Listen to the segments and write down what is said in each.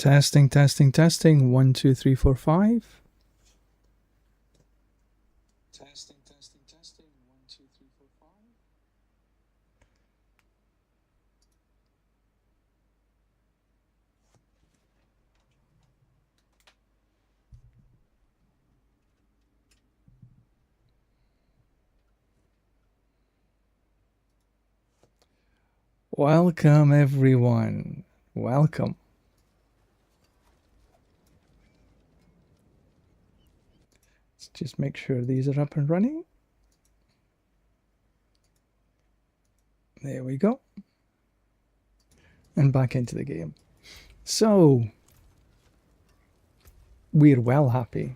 Testing, testing, testing. 1, 2, 3, 4, 5. Testing, testing, testing. 1, 2, 3, 4, 5. Welcome, everyone. Welcome. Let's just make sure these are up and running. There we go. And back into the game. So, we're well happy.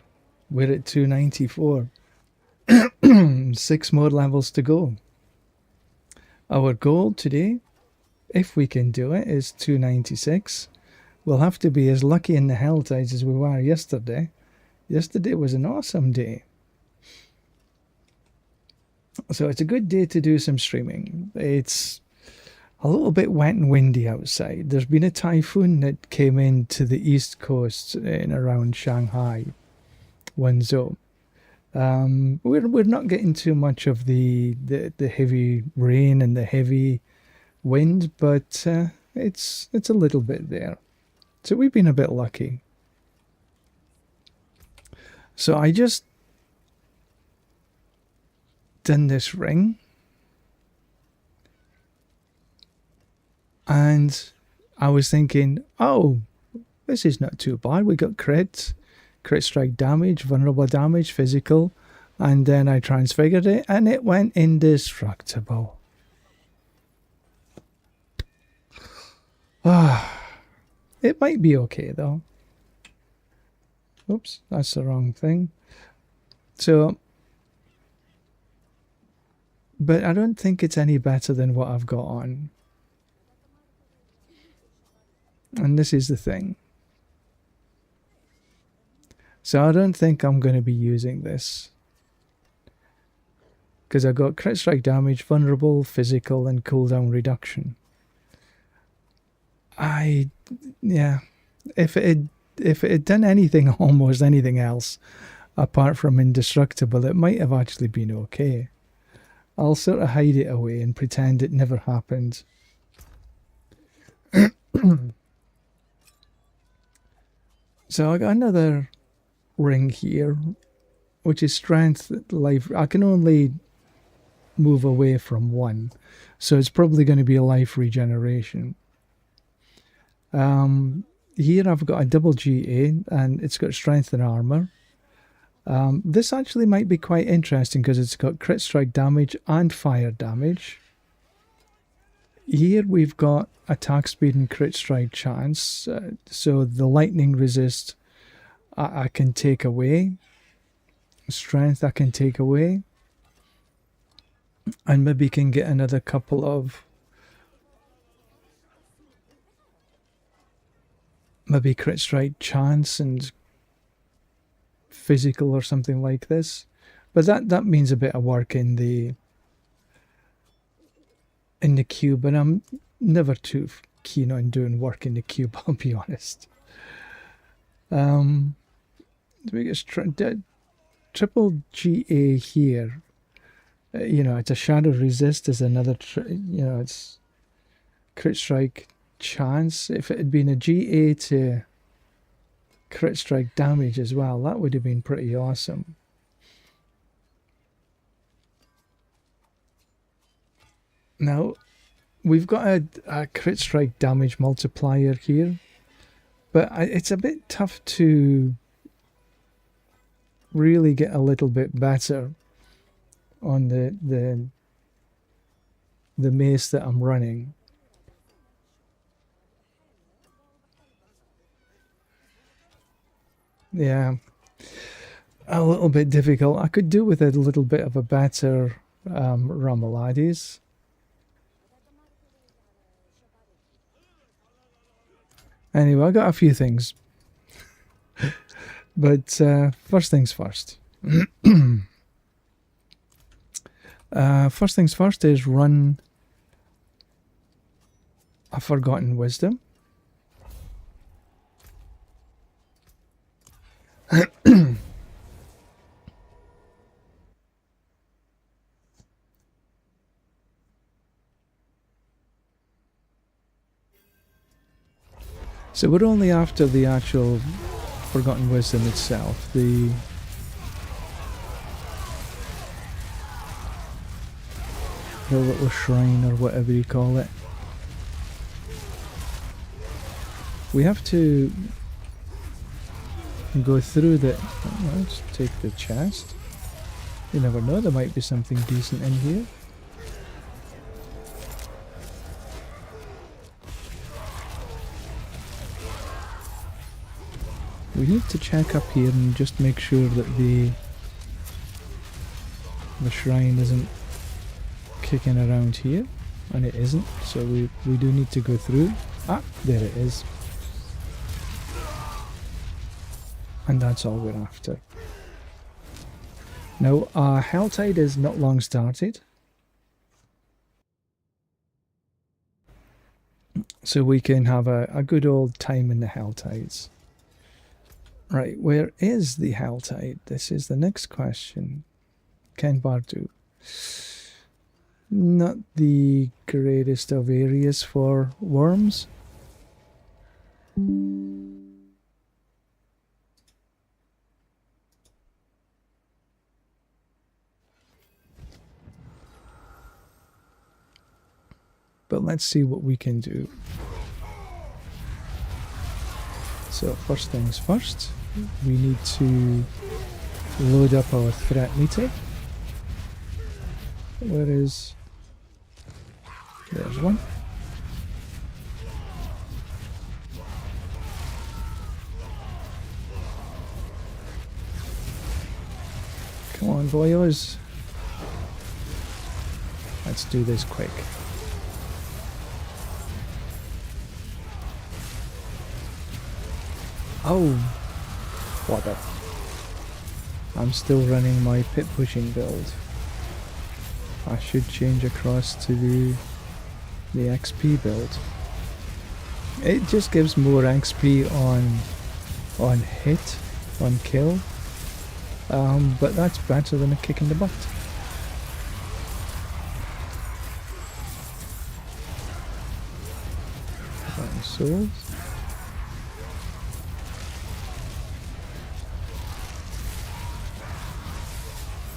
We're at 294. 6 more levels to go. Our goal today, if we can do it, is 296. We'll have to be as lucky in the hell tides as we were yesterday. Yesterday was an awesome day. So it's a good day to do some streaming. It's a little bit wet and windy outside. There's been a typhoon that came into the east coast in around Shanghai, Wenzhou. We're not getting too much of the heavy rain and the heavy wind, but it's a little bit there. So we've been a bit lucky. So I just done this ring, and I was thinking, oh, this is not too bad. We got crit strike damage, vulnerable damage, physical, and then I transfigured it and it went indestructible. It might be okay though. Oops, that's the wrong thing. So, but I don't think it's any better than what I've got on. And this is the thing. So I don't think I'm going to be using this. Because I got crit strike damage, vulnerable, physical, and cooldown reduction. Yeah. If it had done anything, almost anything else, apart from indestructible, it might have actually been okay. I'll sort of hide it away and pretend it never happened. So I got another ring here, which is strength, life. I can only move away from one, so it's probably going to be a life regeneration. Here I've got a double GA and it's got strength and armor. This actually might be quite interesting because it's got crit strike damage and fire damage. Here we've got attack speed and crit strike chance, so the lightning resist I can take away, strength I can take away, and maybe can get another couple of maybe crit strike chance and physical or something like this. But that means a bit of work in the cube, and I'm never too keen on doing work in the cube, I'll be honest. We get triple GA here. It's a shadow resist is another, it's crit strike chance. If it had been a GA to crit strike damage as well, that would have been pretty awesome. Now, we've got a crit strike damage multiplier here, but it's a bit tough to really get a little bit better on the mace that I'm running. Yeah, a little bit difficult. I could do with a little bit of a better Ramalades. Anyway, I got a few things. But first things first. First things first is run a Forgotten Wisdom. So we're only after the actual Forgotten Wisdom itself, the little shrine or whatever you call it. We have to go through the... Let's take the chest. You never know, there might be something decent in here. We need to check up here and just make sure that the shrine isn't kicking around here, and it isn't, so we do need to go through. Ah, there it is. And that's all we're after. Now, our Helltide is not long started, so we can have a good old time in the Helltides. Right, where is the Helltide? This is the next question. Ken Bardu. Not the greatest of areas for worms. But let's see what we can do. So first things first, we need to load up our threat meter. Where is... There's one. Come on, boys. Let's do this quick. Oh, what the... I'm still running my pit pushing build. I should change across to the XP build. It just gives more XP on hit, on kill, but that's better than a kick in the butt. Souls.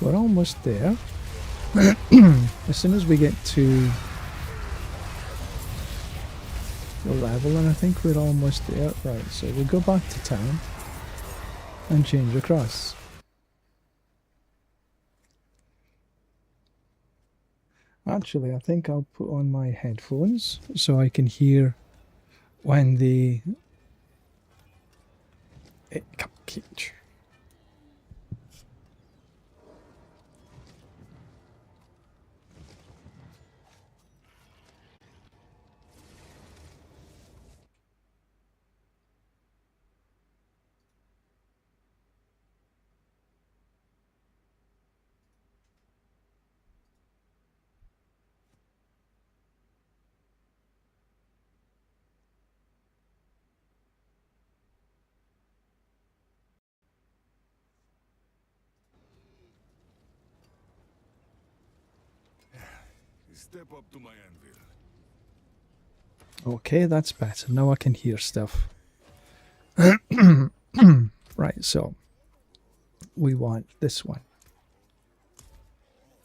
We're almost there. As soon as we get to the level, and I think we're almost there. Right, so we'll go back to town and change across. Actually, I think I'll put on my headphones so I can hear when the... Step up to my anvil. Okay, that's better. Now I can hear stuff. Right, so we want this one.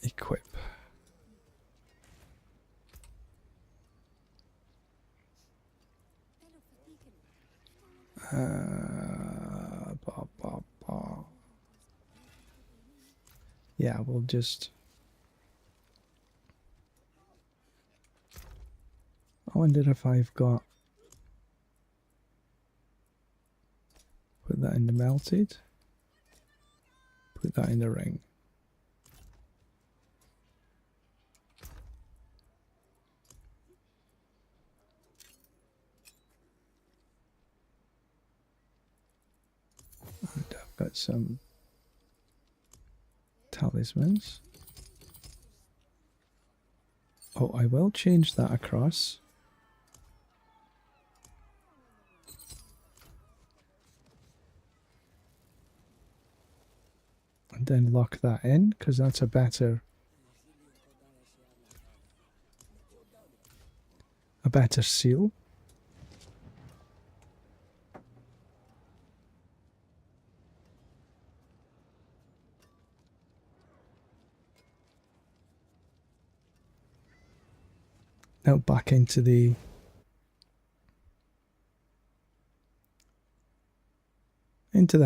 Equip. Yeah, we'll just... I wonder if I've got... Put that in the melted. Put that in the ring. And I've got some talismans. Oh, I will change that across. and then lock that in, because that's a better seal. Now back into the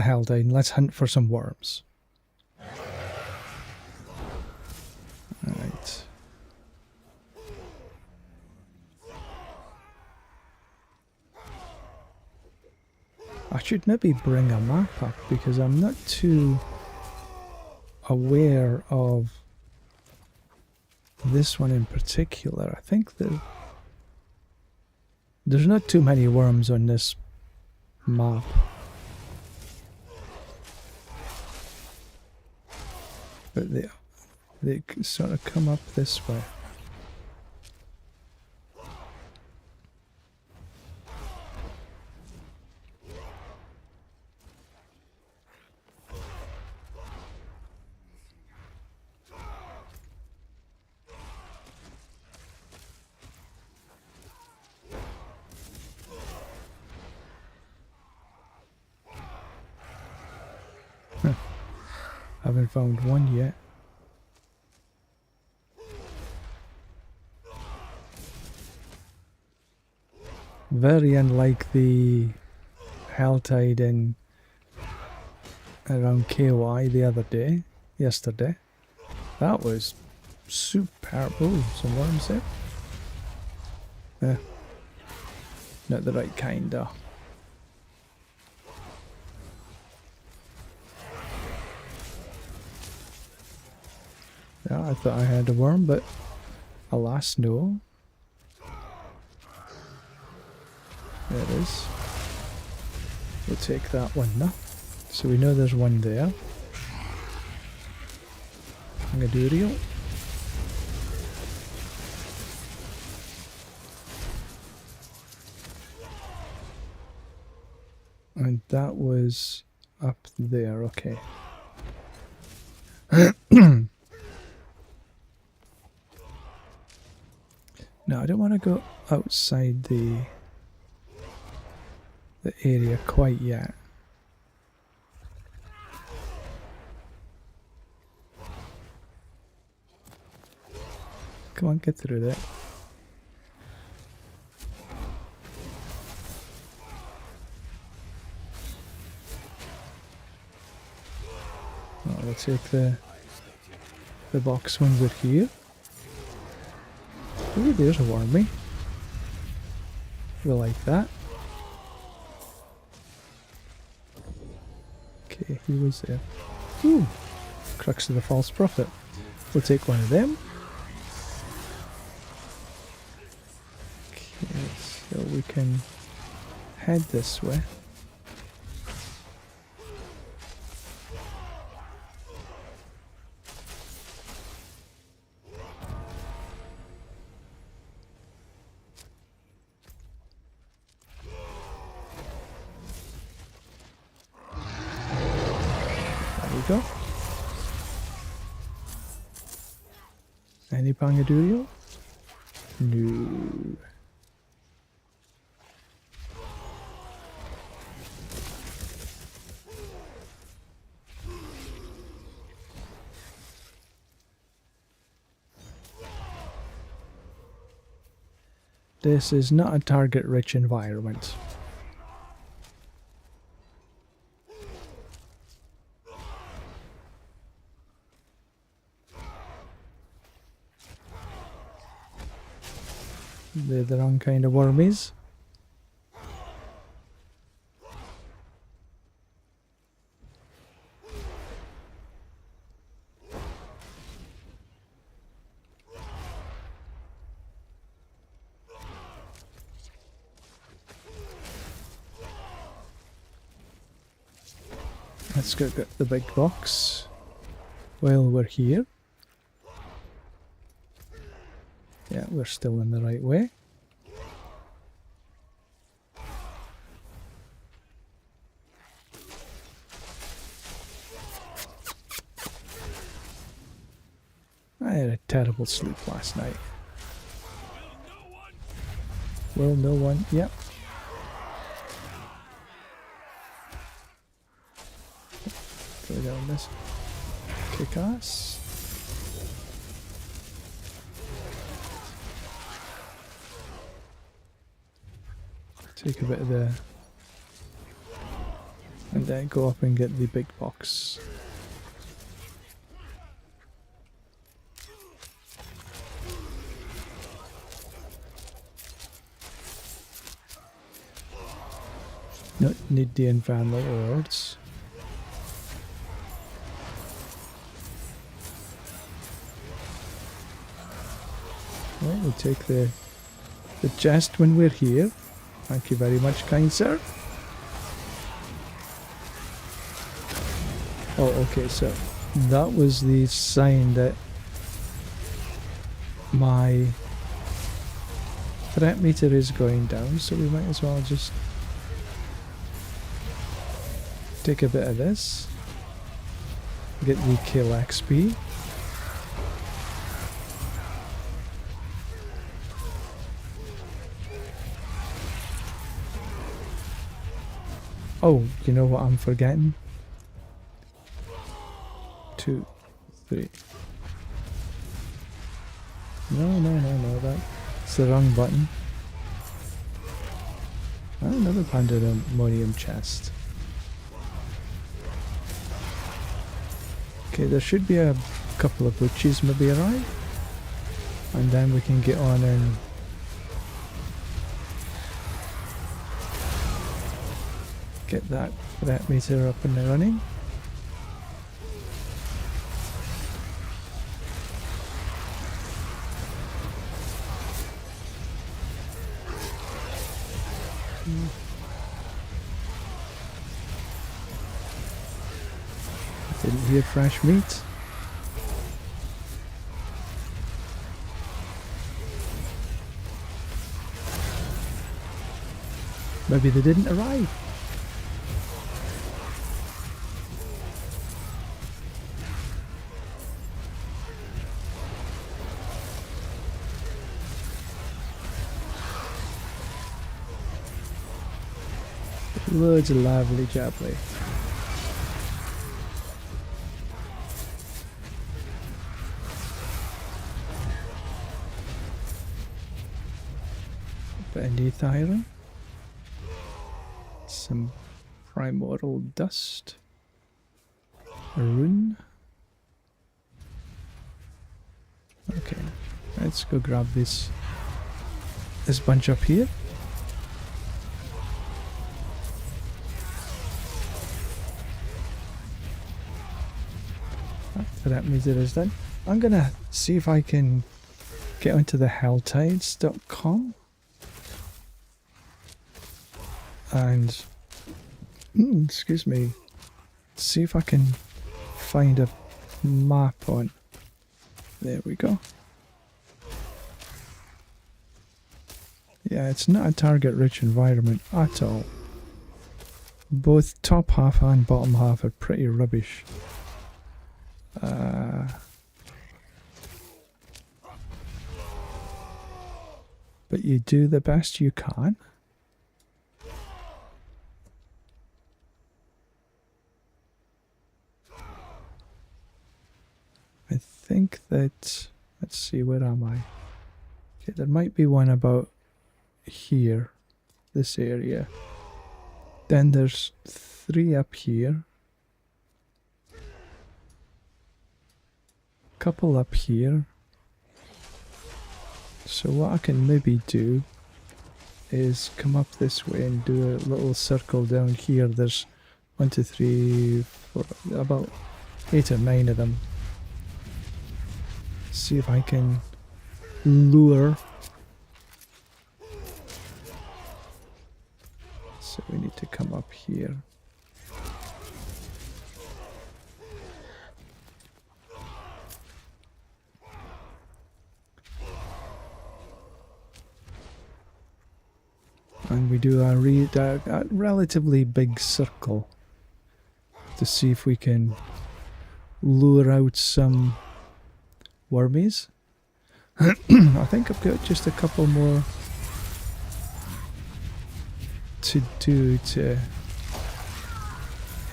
Haldane. Let's hunt for some worms. Alright. I should maybe bring a map up because I'm not too aware of this one in particular. I think that there's not too many worms on this map. But they sort of come up this way. Haven't found one yet. Very unlike the Helltide in around KY yesterday. That was superb. Oh, some worms there. Not the right kind though. Yeah, I thought I had a worm, but alas, no. There it is. We'll take that one now. So we know there's one there. Pangadurio. And that was up there, okay. No, I don't want to go outside the area quite yet. Come on, get through there. Oh, we'll take the box when we're here. Ooh, there's a wormy. We like that. Okay, he was there. Ooh, Crux of the False Prophet. We'll take one of them. Okay, so we can head this way. Go. Any Pangadurio? No. This is not a target-rich environment. They're the wrong kind of wormies. Let's go get the big box while we're here. Yeah, we're still in the right way. had a terrible sleep last night. Will no one? Yep. Go down this. Kick ass. Take a bit of the... and then go up and get the big box. Not need the infernal ords. Well, we'll take the chest when we're here. Thank you very much, kind sir. Oh, okay, so that was the sign that my threat meter is going down, so we might as well just take a bit of this, get the kill XP. Oh, you know what I'm forgetting? 2, 3. No, that's the wrong button. Oh, another pandemonium chest. Okay, there should be a couple of witches maybe arrive, and then we can get on and get that threat meter up and running. Didn't hear fresh meat. Maybe they didn't arrive. Loads of lively jabbly. Bit of neath iron. Some primordial dust. A rune. Okay, let's go grab this bunch up here. That means it is done. I'm gonna see if I can get onto the helltides.com and excuse me, see if I can find a map on. There we go. Yeah, it's not a target rich environment at all. Both top half and bottom half are pretty rubbish. But you do the best you can. I think that, let's see, where am I? Okay, there might be one about here, this area. Then there's 3 up here. Couple up here. So what I can maybe do is come up this way and do a little circle down here. There's 1, 2, 3, 4, about 8 or 9 of them. See if I can lure. So we need to come up here. And we do a relatively big circle to see if we can lure out some wormies. I think I've got just a couple more to do to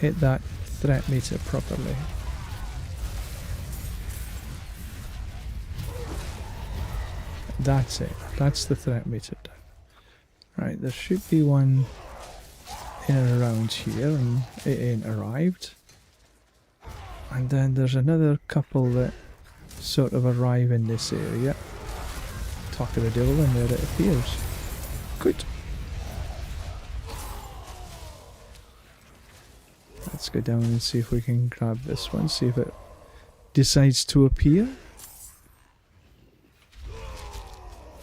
hit that threat meter properly. That's it. That's the threat meter done. Right, there should be one in and around here, and it ain't arrived. And then there's another couple that sort of arrive in this area. Talk of the devil, and there it appears. Good. Let's go down and see if we can grab this one, see if it decides to appear.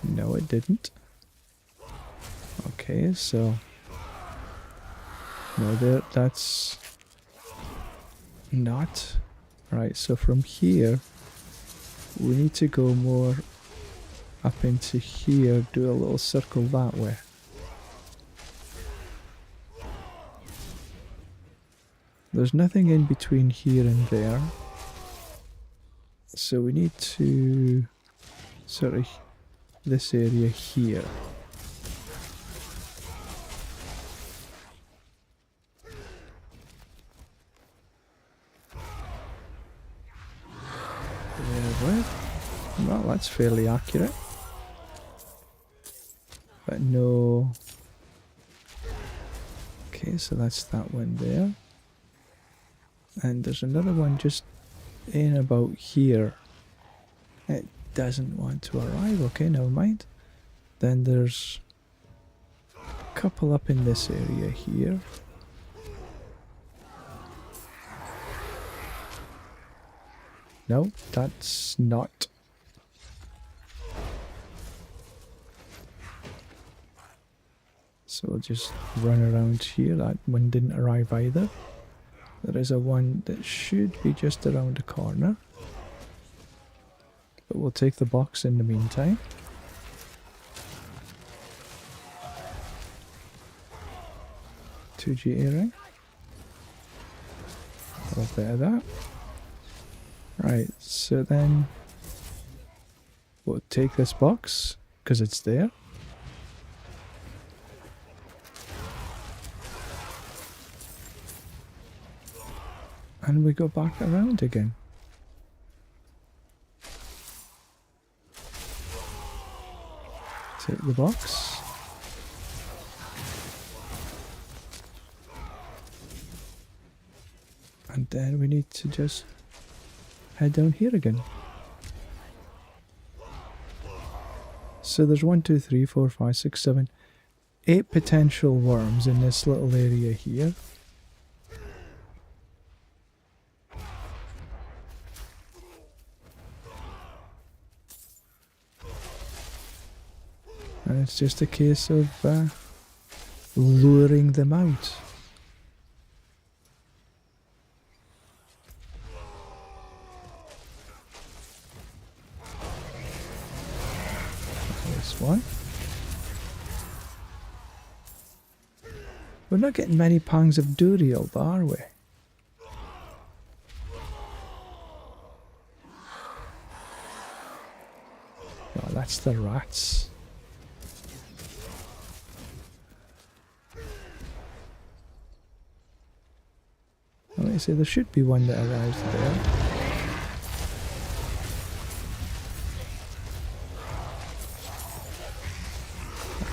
No, it didn't. Okay, so no, that's not right. So from here, we need to go more up into here, do a little circle that way. There's nothing in between here and there, so we need to sort of this area here. Well, that's fairly accurate. But no. Okay, so that's that one there. And there's another one just in about here. It doesn't want to arrive. Okay, never mind. Then there's a couple up in this area here. No, that's not. So we'll just run around here. That one didn't arrive either. There is a one that should be just around the corner. But we'll take the box in the meantime. G ring. A little bit of that. Right, so then we'll take this box because it's there. And we go back around again. Take the box. And then we need to just head down here again. So there's 1, 2, 3, 4, 5, 6, 7, 8 potential worms in this little area here. And it's just a case of luring them out. This one. We're not getting many pangs of Duriel, are we? No, that's the rats. Let me say there should be one that arrives there.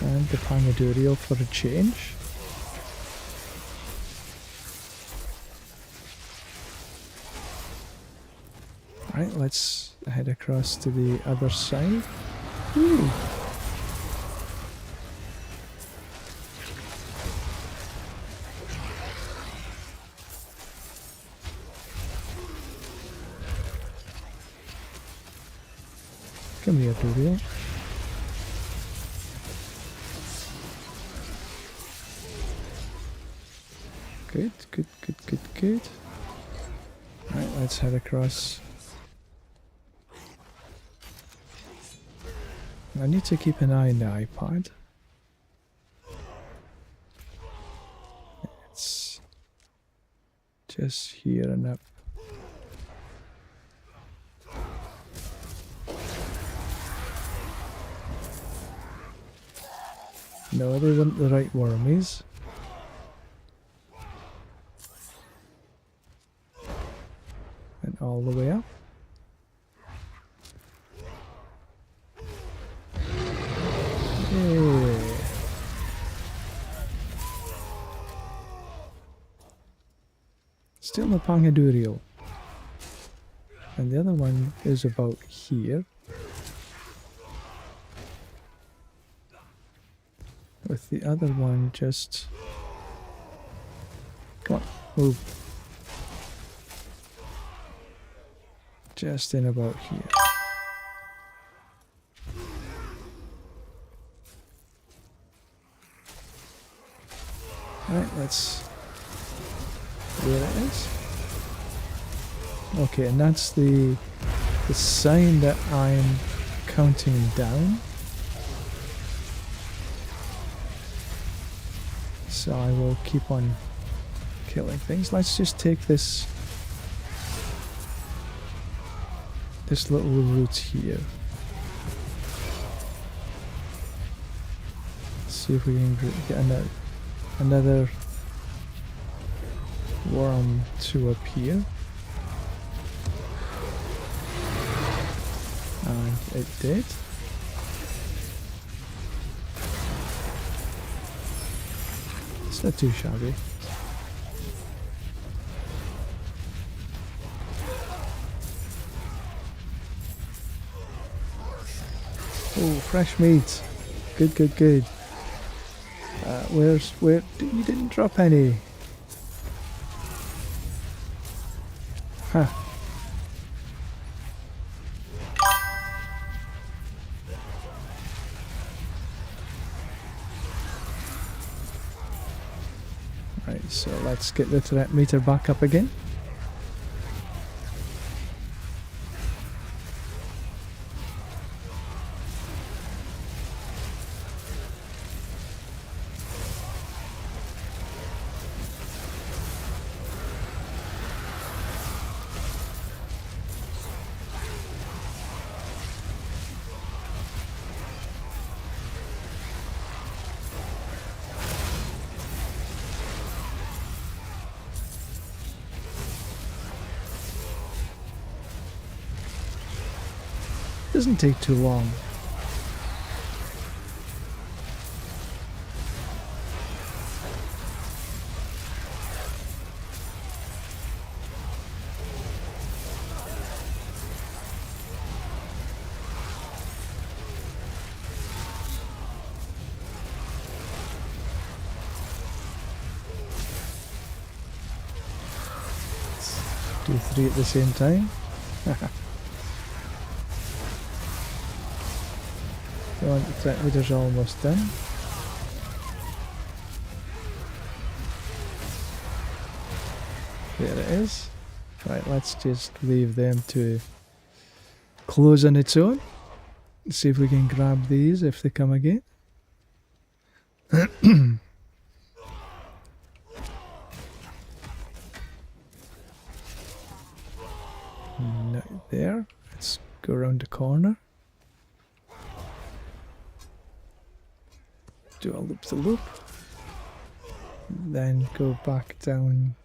And the Pangadurial for a change. Right, let's head across to the other side. Ooh. Come here, Duriel. Good, good, good, good, good. Right, let's head across. I need to keep an eye on the iPad. It's just here and up. No, they weren't the right wormies. And all the way up. Yay. Still no Pangadurio. And the other one is about here. With the other one just... Come on, move. Just in about here. Right, let's... There it is. Okay, and that's the sign that I'm counting down. So I will keep on killing things. Let's just take this little route here. See if we can get another worm to appear. And it did. It's not too shabby. Oh, fresh meat. Good, good, good. Where you didn't drop any? Huh. Right, so let's get the threat meter back up again. Doesn't take too long. Do 3 at the same time. The threat meter's almost done. There it is. Right, let's just leave them to close on its own. See if we can grab these if they come again. Not there. Let's go around the corner. Do a loop the loop. Then go back down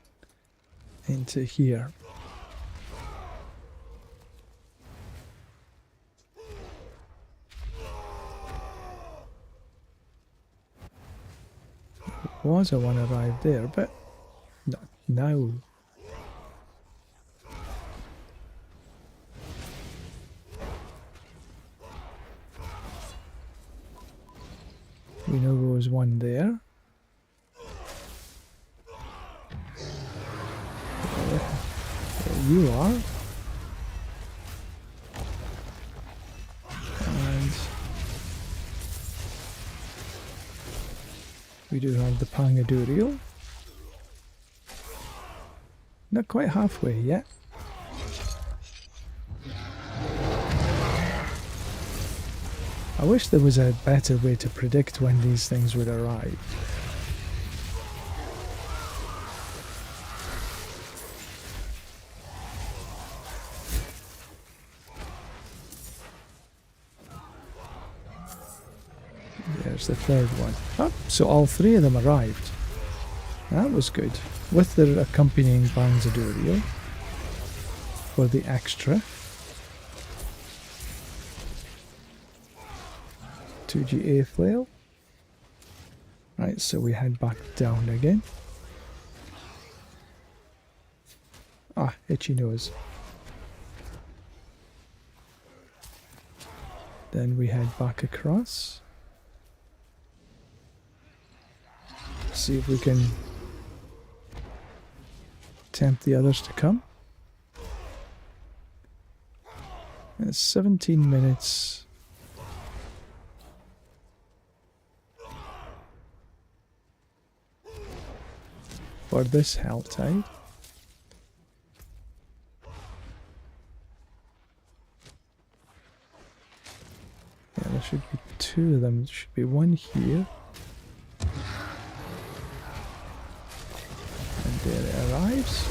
into here. Was a one arrived there, but not now. We know there was one there. There you are. And we do have the Pangadurio. Not quite halfway yet. I wish there was a better way to predict when these things would arrive. There's Where's the third one? Oh, so all three of them arrived. That was good. With their accompanying Banzadurio for the extra. 2GA flail. Right, so we head back down again. Ah, itchy nose. Then we head back across. See if we can tempt the others to come. It's 17 minutes. For this hell tide. Yeah, there should be two of them. There should be one here. And there it arrives.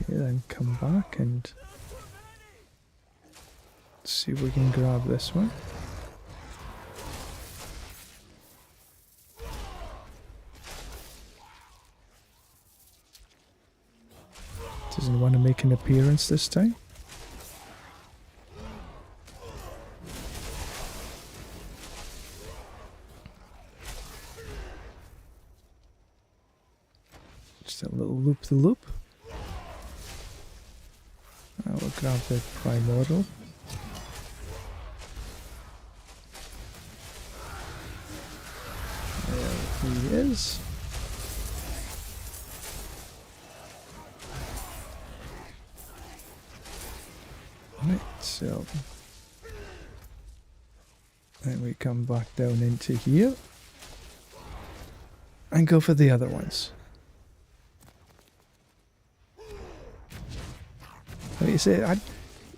Okay, then come back and see if we can grab this one. Doesn't want to make an appearance this time. Just a little loop-the-loop. We'll grab the primordial. There he is. Right, so then we come back down into here and go for the other ones. Like you say,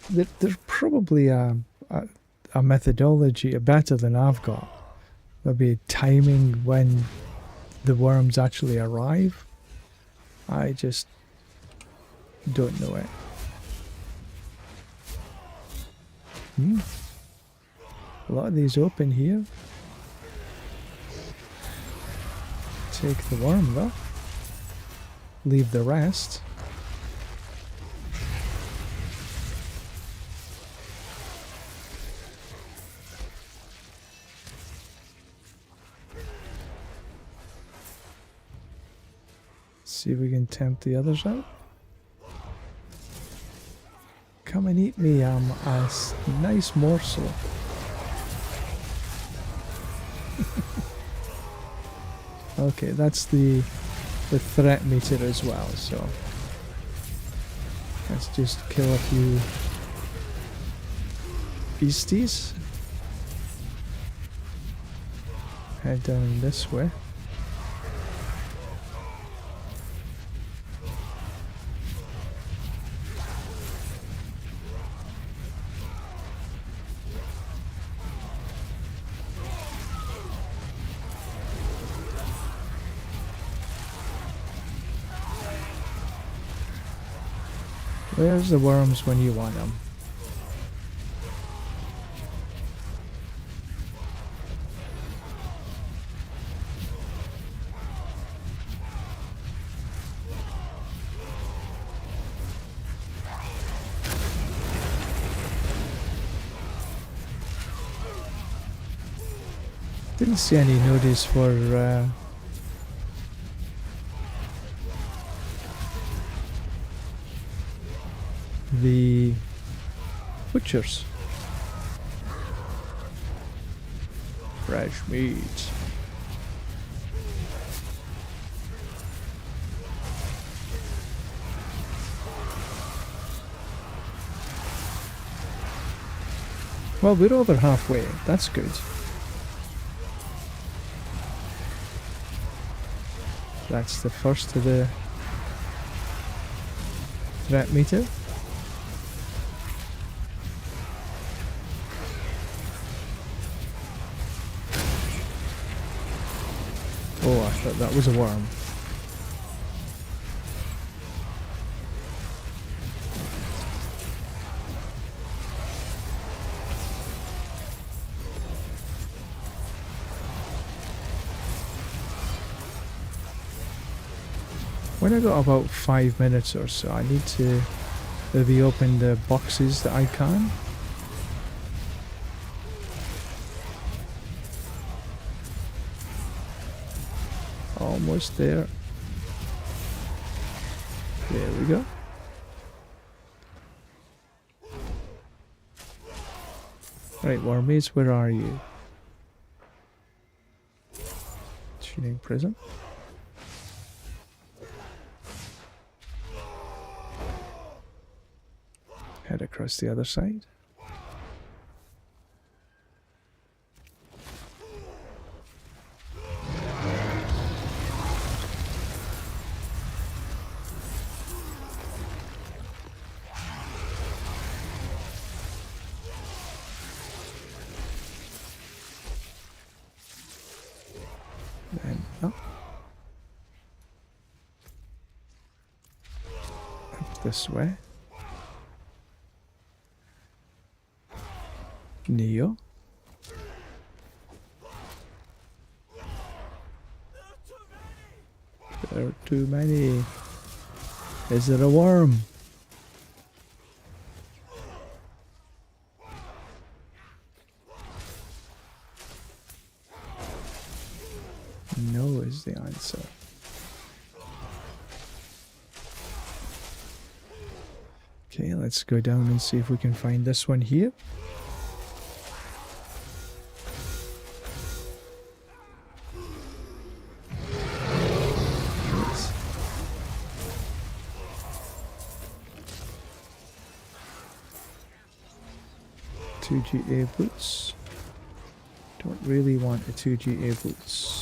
there's probably a methodology better than I've got. Maybe timing when the worms actually arrive. I just don't know it. A lot of these open here. Take the worm though. Leave the rest. See if we can tempt the others out. Come and eat me a nice morsel. Okay, that's the threat meter as well, so let's just kill a few beasties. Head down this way. Where's the worms when you want them? Didn't see any notice for the butchers. Fresh meat. Well, we're over halfway. That's good. That's the first of the threat meter. Oh, I thought that was a worm. when I got about 5 minutes or so, I need to maybe open the boxes that I can. Almost there. There we go. Right, Wormies, where are you? Tuning prison. Head across the other side. Then up. Up this way. Neo. There are too many. Is it a worm? No is the answer. Okay, let's go down and see if we can find this one here. Yes. Two GA boots. Don't really want a 2 GA boots.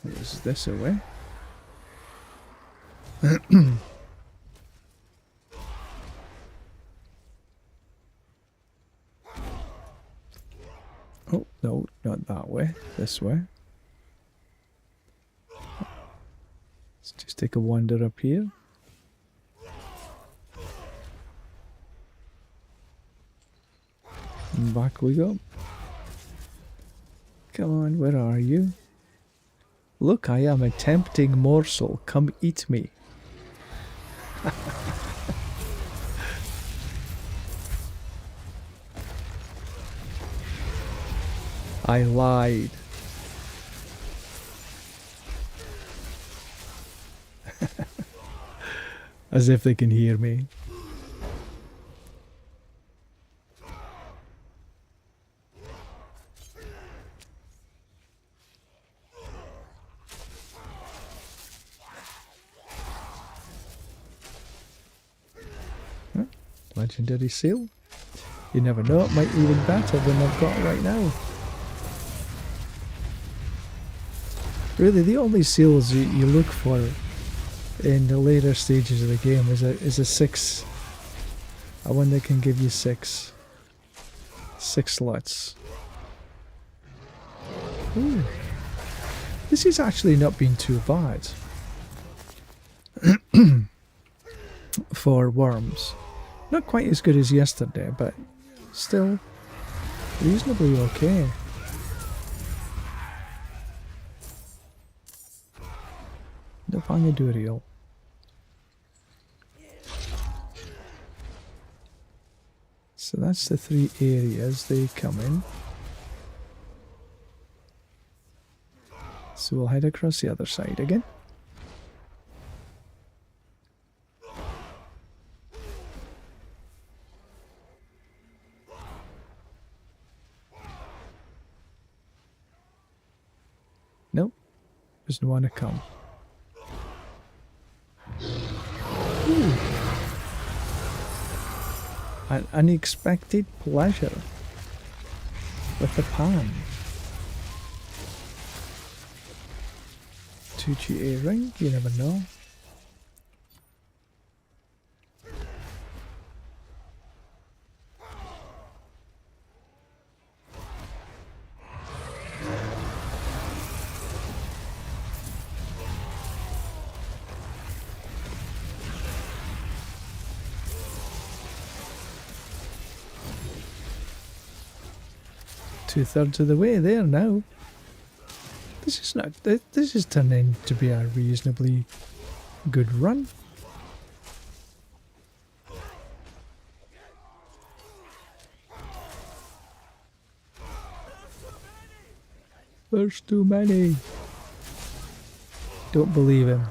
Is this away? Oh, no, not that way. This way. Let's just take a wander up here. And back we go. Come on, where are you? Look, I am a tempting morsel. Come eat me. I lied. As if they can hear me. Legendary seal. You never know, it might be even better than I've got right now. Really, the only seals you look for in the later stages of the game is a 6. A one that can give you 6 slots. Ooh. This has actually not been too bad for worms. Not quite as good as yesterday, but still reasonably okay. The Vangadurial. So that's the 3 areas they come in. So we'll head across the other side again. Nope, doesn't want to come. Ooh. An unexpected pleasure with the pan. 2 GA ring, you never know. 2/3 of the way there now. This is not. This is turning to be a reasonably good run. There's too many. Don't believe him.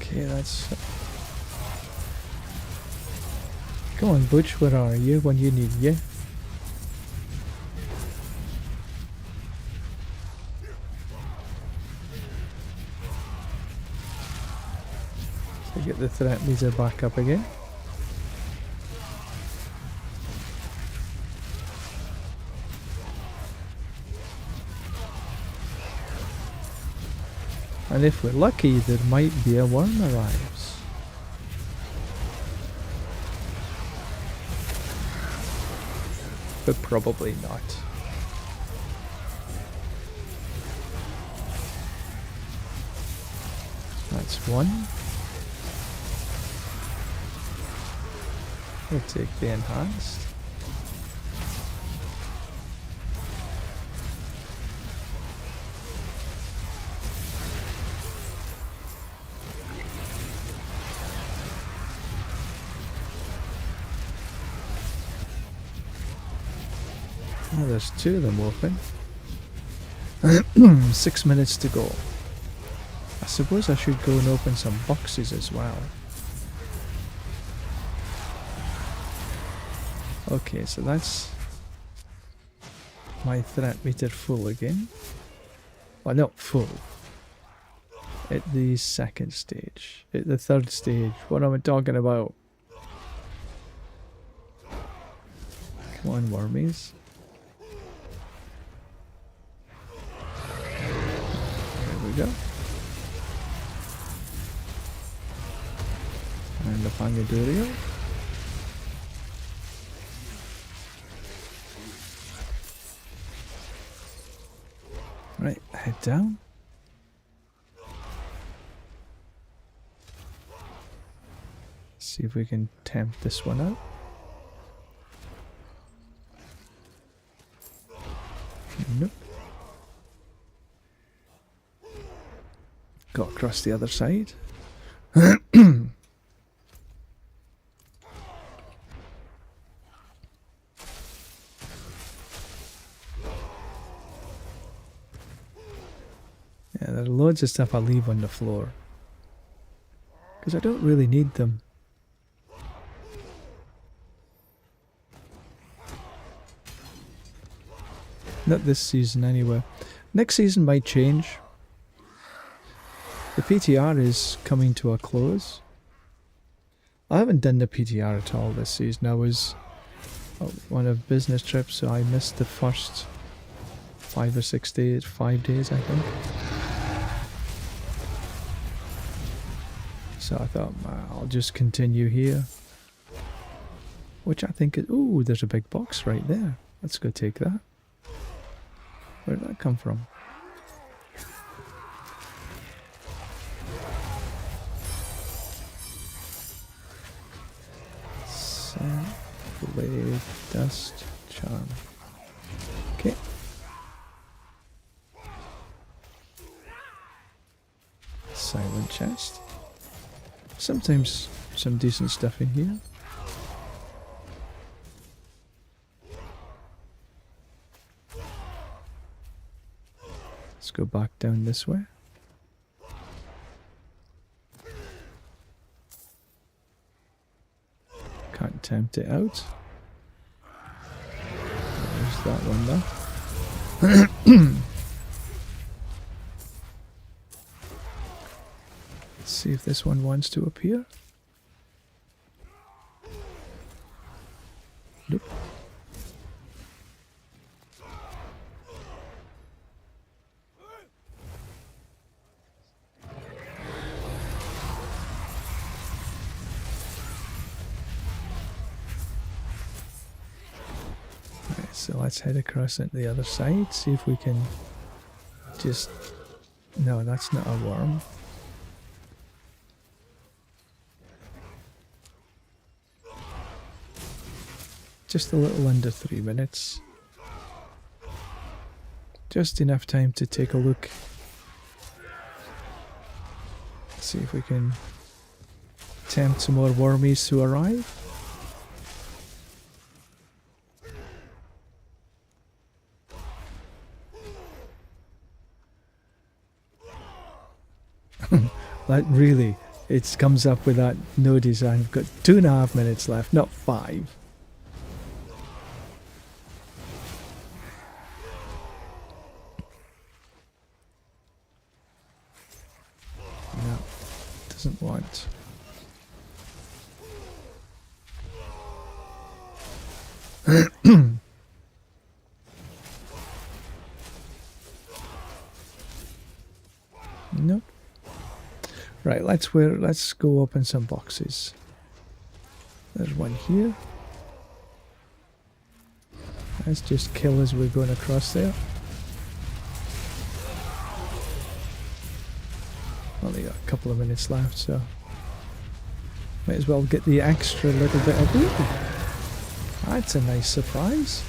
Okay, that's... Come on, Butch, where are you when you need you? So get the threat meter back up again. And if we're lucky, there might be a worm arrives. But probably not. That's one. We'll take the enhanced. Oh, there's two of them open. 6 minutes to go. I suppose I should go and open some boxes as well. Okay, so that's my threat meter full again. Well, not full. At the second stage. At the third stage. What am I talking about? Come on, wormies. There we go. And the Pangadurio. Right, head down. See if we can tempt this one out. Nope. Got across the other side. Yeah, there are loads of stuff I leave on the floor. Because I don't really need them. Not this season anyway. Next season might change. The PTR is coming to a close. I haven't done the PTR at all this season. I was on a business trip, so I missed the first 5 or 6 days, 5 days I think. So I thought, I'll just continue here. Which I think is... Ooh, there's a big box right there. Let's go take that. Where did that come from? Blade Dust Charm. Okay. Silent chest. Sometimes some decent stuff in here. Let's go back down this way. Can't tempt it out. There's that one there. Let's see if this one wants to appear. Nope. So let's head across into the other side, see if we can just... No, that's not a worm. Just a little under 3 minutes. Just enough time to take a look. See if we can tempt some more wormies to arrive. Like really, it comes up with that no design. We've got 2.5 minutes left, not 5. No, doesn't want. Nope. Right, let's go open some boxes. There's one here. Let's just kill as we're going across there. Only got a couple of minutes left, so might as well get the extra little bit of ooh, that's a nice surprise.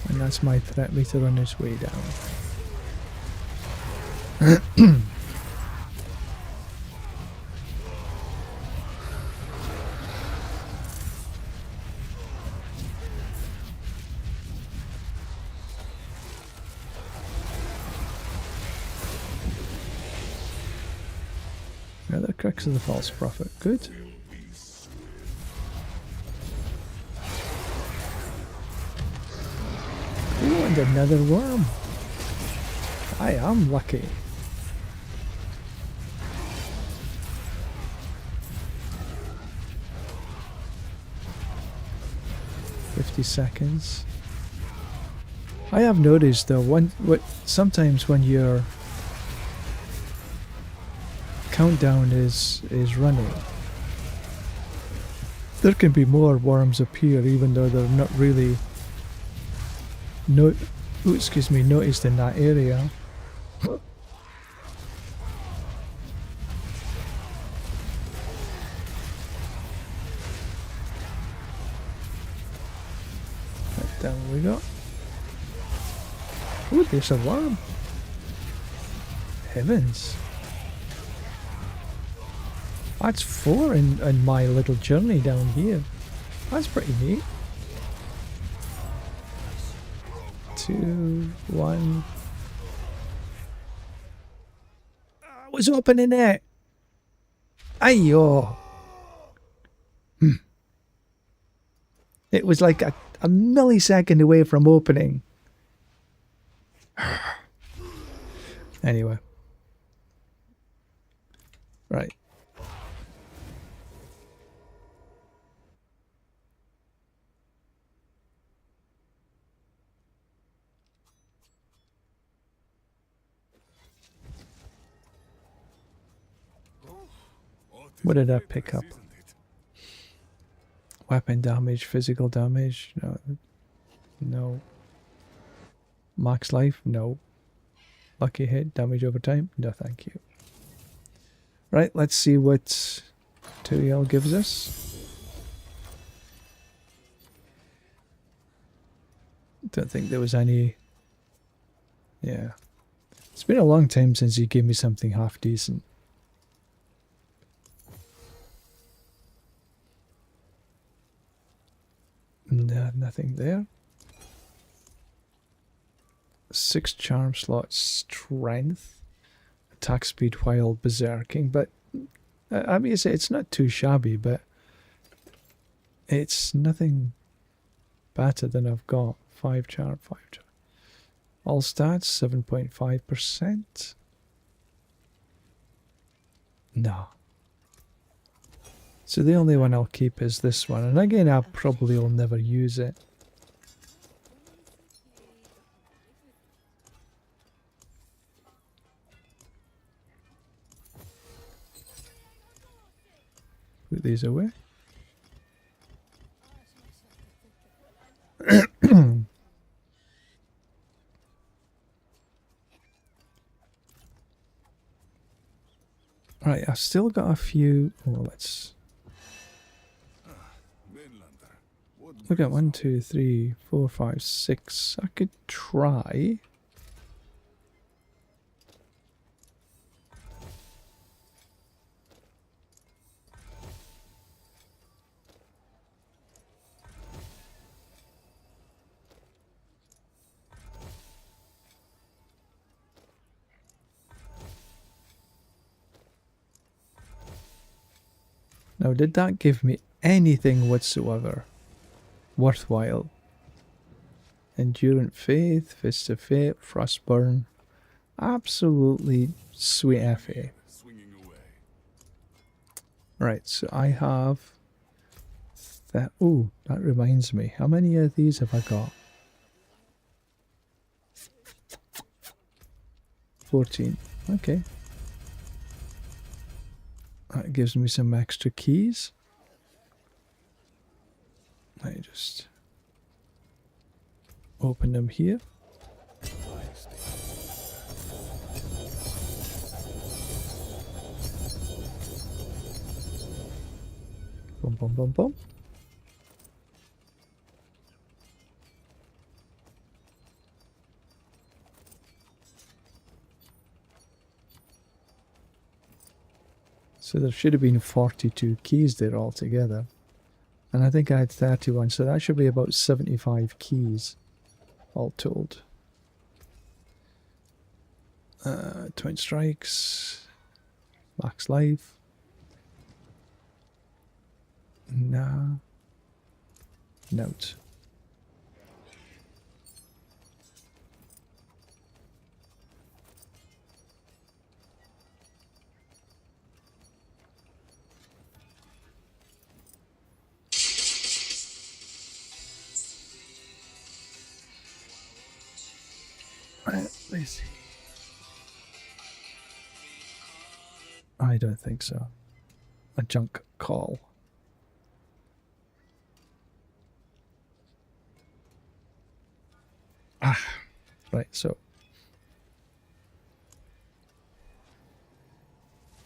And that's my threat meter on its way down. Another crux of the false prophet. Good. Ooh, and another worm. I am lucky. $50. I have noticed though, sometimes when your countdown is running, there can be more worms appear even though they're not really noticed in that area. Right, down we go. Ooh, there's a worm. Heavens. That's 4 in my little journey down here. That's pretty neat. 2, 1. I was opening it. Ayo. It was like a millisecond away from opening. Anyway. Right. What did I pick up? Weapon damage, physical damage, no. No. Max life, no. Lucky hit, damage over time, no thank you. Right, let's see what 2L gives us. Don't think there was any... Yeah. It's been a long time since he gave me something half decent. No, nothing there. 6 charm slots, strength, attack speed while berserking, but I mean it's not too shabby, but it's nothing better than I've got. 5 charm, 5 charm. All stats 7.5%. No. So the only one I'll keep is this one, and again I probably will never use it. these away. Right, I've still got a few. Oh, let's look at 1, 2, 3, 4, 5, 6. I could try. Now, did that give me anything whatsoever worthwhile? Endurant Faith, Fist of Fate, Frostburn. Absolutely sweet FA. Right, so I have that. Oh, that reminds me. How many of these have I got? 14. Okay. That gives me some extra keys. I just open them here. Boom, boom, boom, boom. So there should have been 42 keys there altogether. And I think I had 31, so that should be about 75 keys all told. Twin Strikes. Max Life. Nah. Note. Let's see. I don't think so. A junk call. Right, so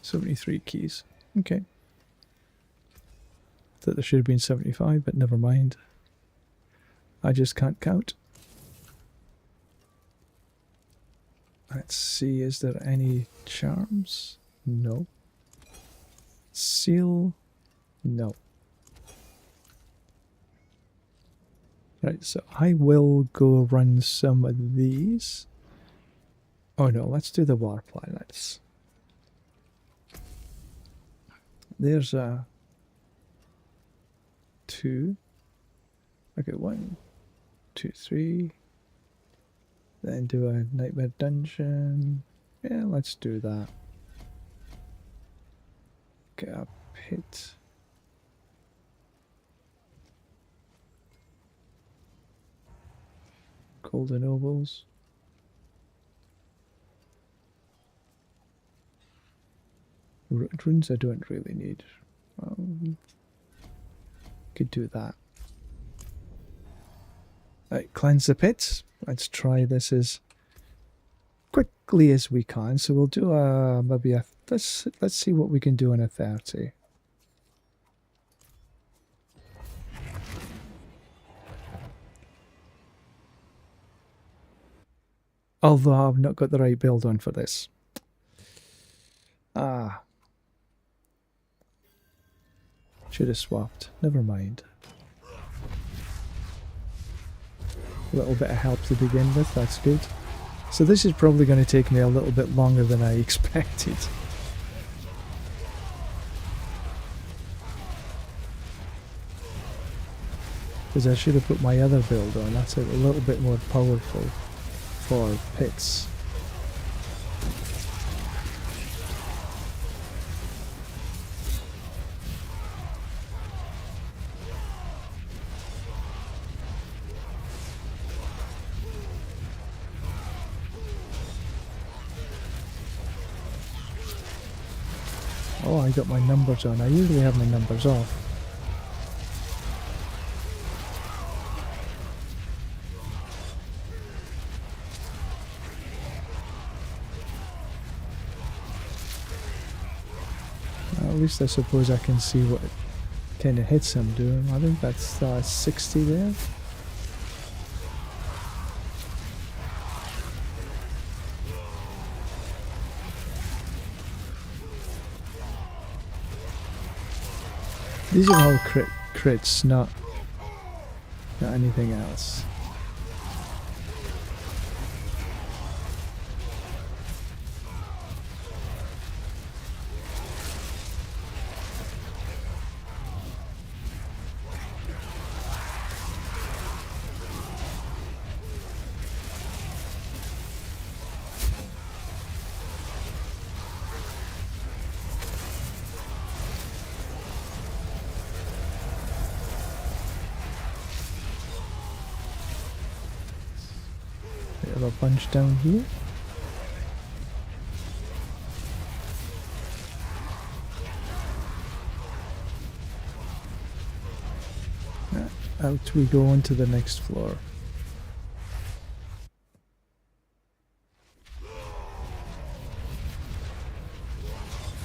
73 keys. Okay. Thought there should have been 75, but never mind. I just can't count. Let's see, is there any charms? No. Seal? No. Right, so I will go run some of these. Oh no, let's do the warply. Let's. There's a 2. Okay, 1, 2, 3. Then do a nightmare dungeon. Yeah, let's do that. Get a pit. Golden Ovals. Runes I don't really need. Could do that. Right, cleanse the pits. Let's try this as quickly as we can. So we'll do a maybe a let's see what we can do in a 30. Although I've not got the right build on for this. Should have swapped. Never mind. A little bit of help to begin with, that's good. So this is probably going to take me a little bit longer than I expected. Because I should have put my other build on, that's a little bit more powerful for pits. Oh, I got my numbers on. I usually have my numbers off. At least I suppose I can see what kind of hits I'm doing. I think that's 60 there. These are all crits, not anything else. Bit of a bunch down here. Out we go onto the next floor.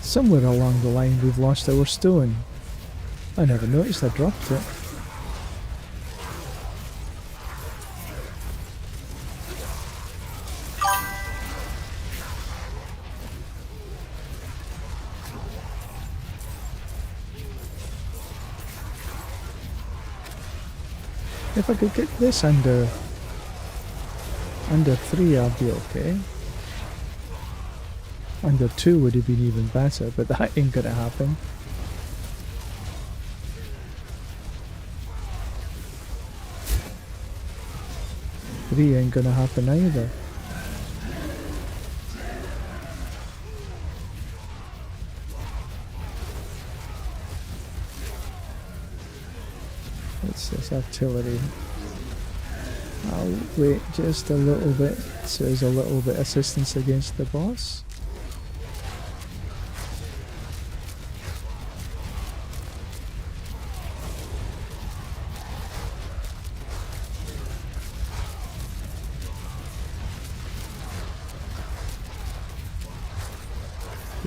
Somewhere along the line we've lost our stone. I never noticed I dropped it. If I could get this under 3, I'd be okay. Under 2 would have been even better, but that ain't gonna happen. Three ain't gonna happen either. What's this? Artillery. I'll wait just a little bit so there's a little bit of assistance against the boss.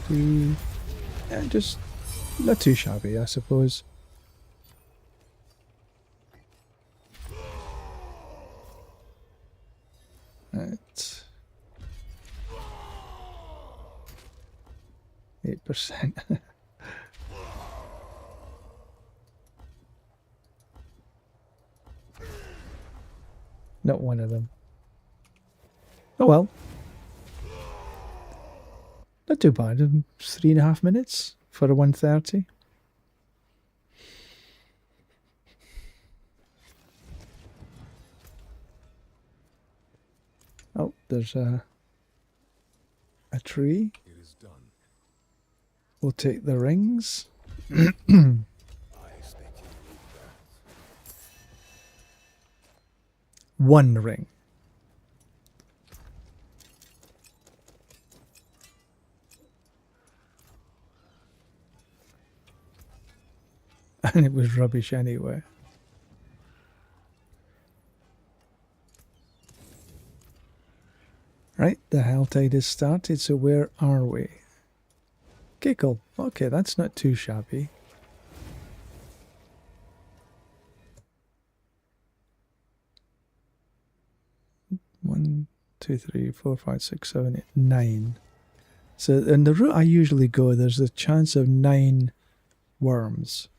Yeah, just not too shabby, I suppose. Right. 8%. Not one of them. Oh well. Not too bad. 3.5 minutes for a 130. Oh, there's a tree. It is done. We'll take the rings. I expect you to do that. One ring. And it was rubbish anyway. Right, the Hell Tide has started, so where are we? Kickle. Okay, that's not too shabby. One, two, three, four, five, six, seven, eight, 9. So in the route I usually go, there's a chance of 9 worms.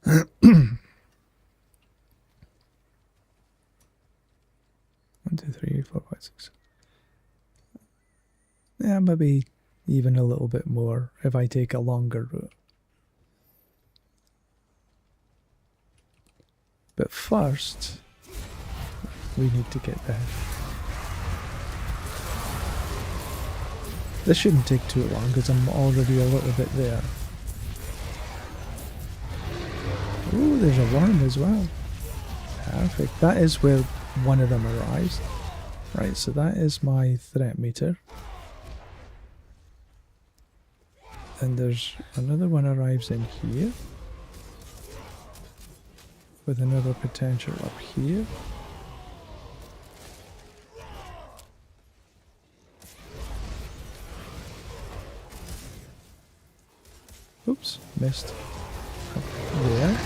1, 2, 3, 4, 5, 6. Yeah, maybe even a little bit more if I take a longer route. But first, we need to get there. This shouldn't take too long because I'm already a little bit there. Ooh, there's a worm as well. Perfect. That is where one of them arrives. Right, so that is my threat meter. And there's another one arrives in here. With another potential up here. Oops, missed. Up there.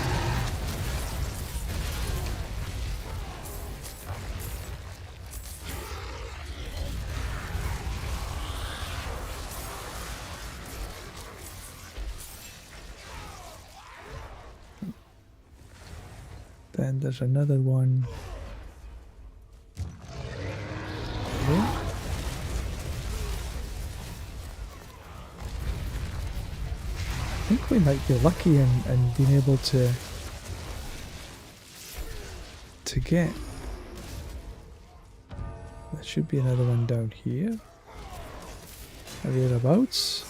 Then there's another one. There. I think we might be lucky in being able to get. There should be another one down here. Or thereabouts.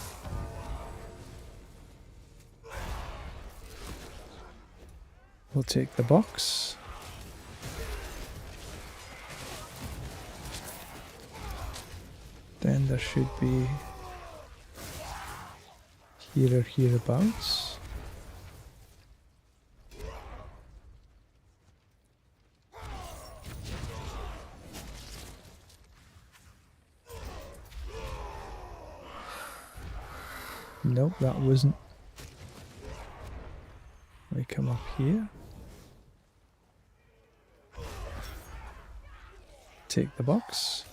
We'll take the box. Then there should be here or hereabouts. Nope, that wasn't. We come up here. Take the box.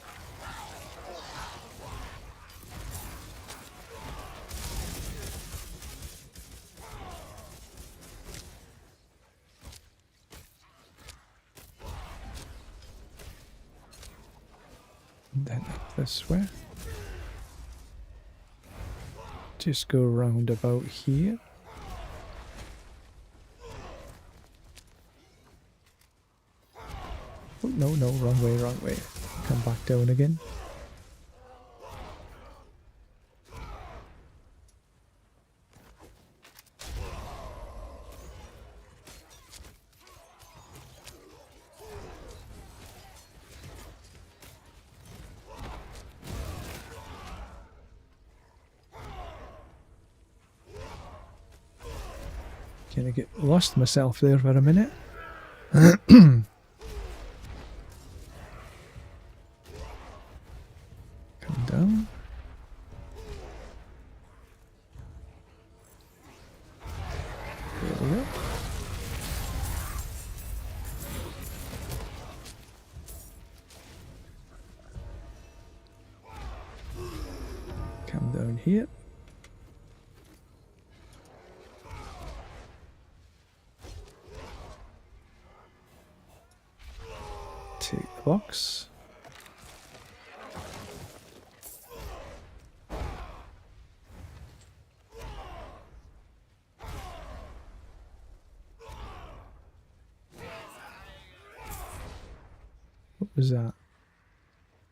And then up this way. Just go round about here. Oh, no, wrong way, wrong way. Come back down again. Kinda get lost myself there for a minute. Come down. There we go. Come down here. Take the box. What was that?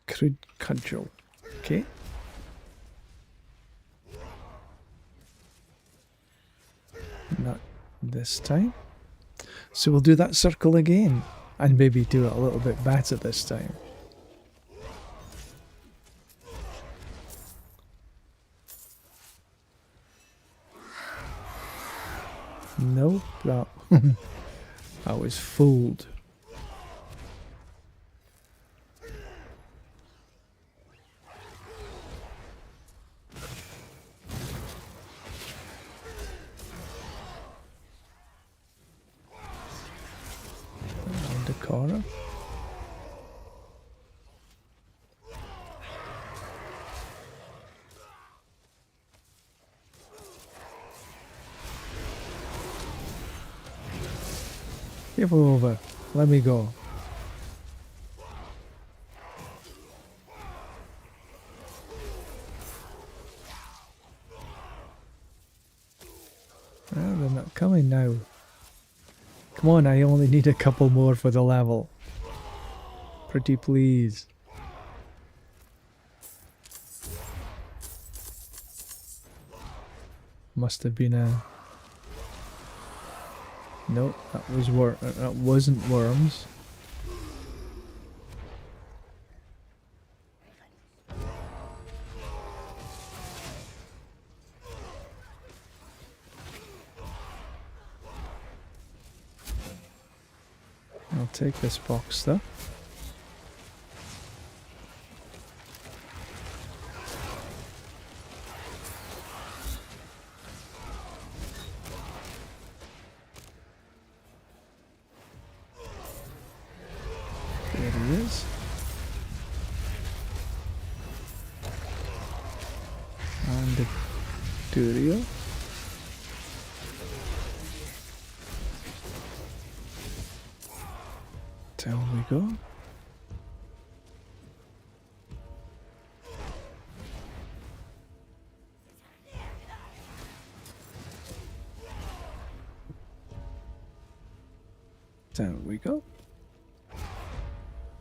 Crude cudgel. Okay. Not this time. So we'll do that circle again. And maybe do it a little bit better this time. Nope, that I was fooled. Around the corner. Give over. Let me go. Well, they're not coming now. Come on, I only need a couple more for the level. Pretty please. Must have been a... Nope, that wasn't worms. take this box though. There he is. And the Durio. Down we go. Down we go.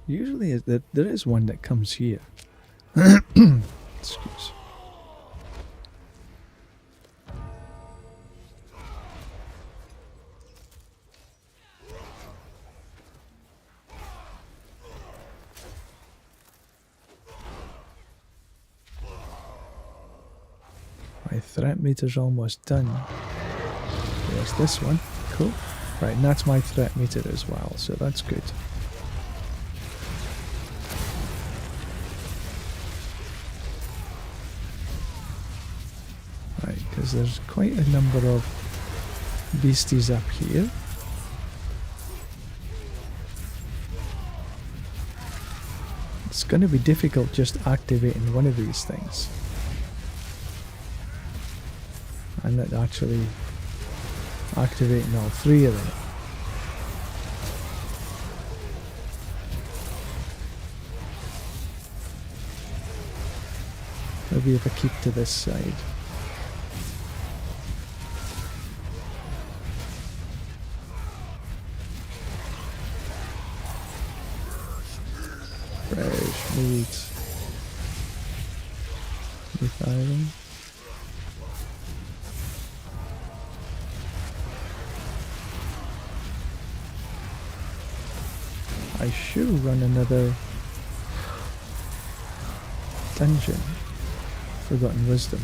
Usually there is one that comes here. Excuse. My threat meter's almost done. There's this one. Cool. Right, and that's my threat meter as well, so that's good. Right, because there's quite a number of beasties up here. It's going to be difficult just activating one of these things. And that actually activating all three of them. Maybe if I keep to this side. Fresh meat. With iron. I should run another dungeon. Forgotten Wisdom.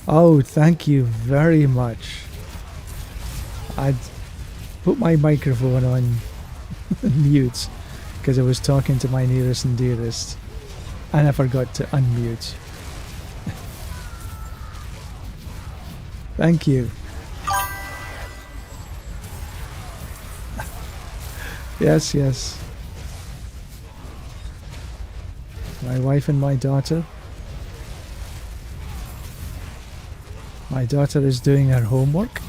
Oh, thank you very much. I'd put my microphone on mute because I was talking to my nearest and dearest, and I forgot to unmute. Thank you. Yes, yes. My wife and my daughter. My daughter is doing her homework.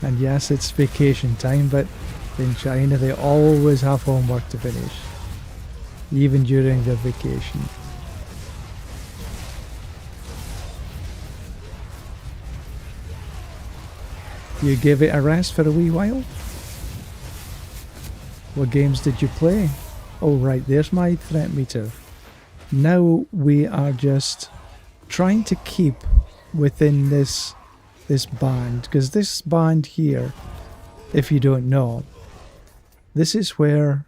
And yes, it's vacation time, but in China they always have homework to finish, even during their vacation. You gave it a rest for a wee while? What games did you play? Oh right, there's my threat meter. Now we are just trying to keep within this band, because this band here, if you don't know, this is where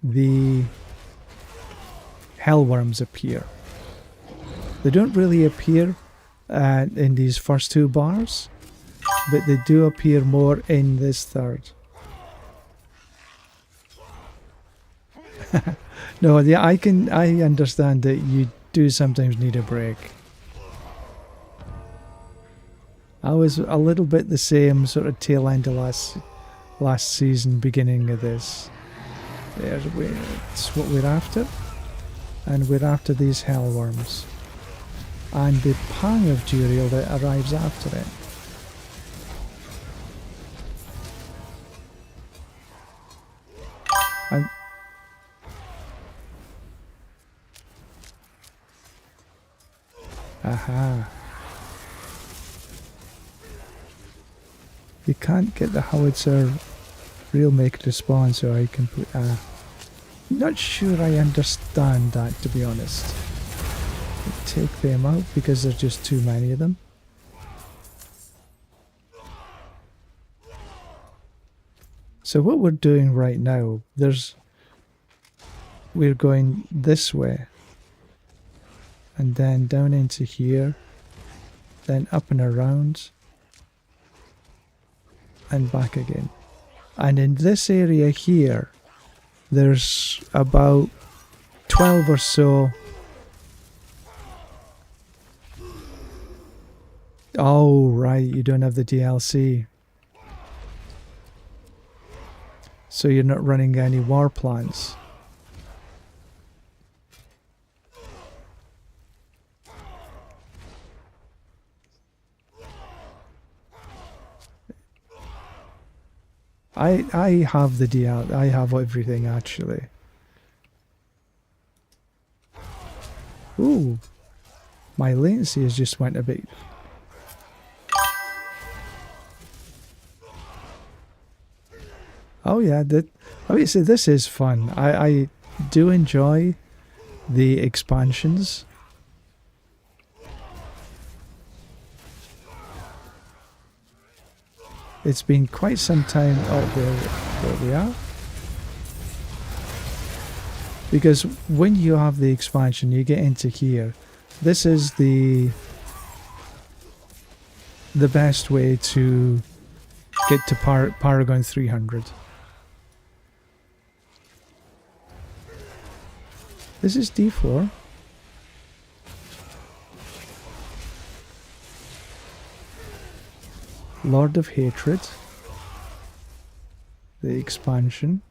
the hellworms appear. They don't really appear in these first two bars, but they do appear more in this third. No, yeah, I understand that you do sometimes need a break. I was a little bit the same sort of tail end of last season, beginning of this. It's what we're after, and we're after these hellworms, and the pang of Duriel that arrives after it. And aha. You can't get the howitzer real make response, so I can put not sure I understand that, to be honest. Take them out because there's just too many of them. So what we're doing right now, we're going this way, and then down into here, then up and around, and back again. And in this area here, there's about 12 or so. Oh right, you don't have the DLC. So you're not running any war plans. I have the DL. I have everything actually. Ooh, my latency has just went a bit. Oh yeah, obviously this is fun. I do enjoy the expansions. It's been quite some time. Oh, there we are. Because when you have the expansion, you get into here. This is the best way to get to Paragon 300. This is D4. Lord of Hatred. The expansion.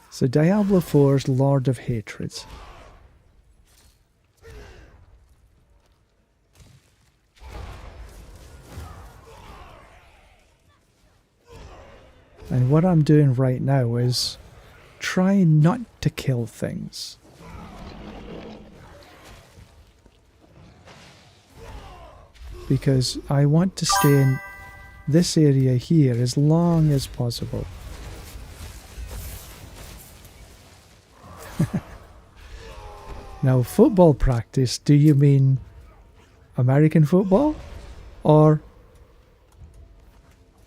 So Diablo 4's Lord of Hatred. And what I'm doing right now is trying not to kill things. Because I want to stay in this area here as long as possible. Now, football practice, do you mean American football or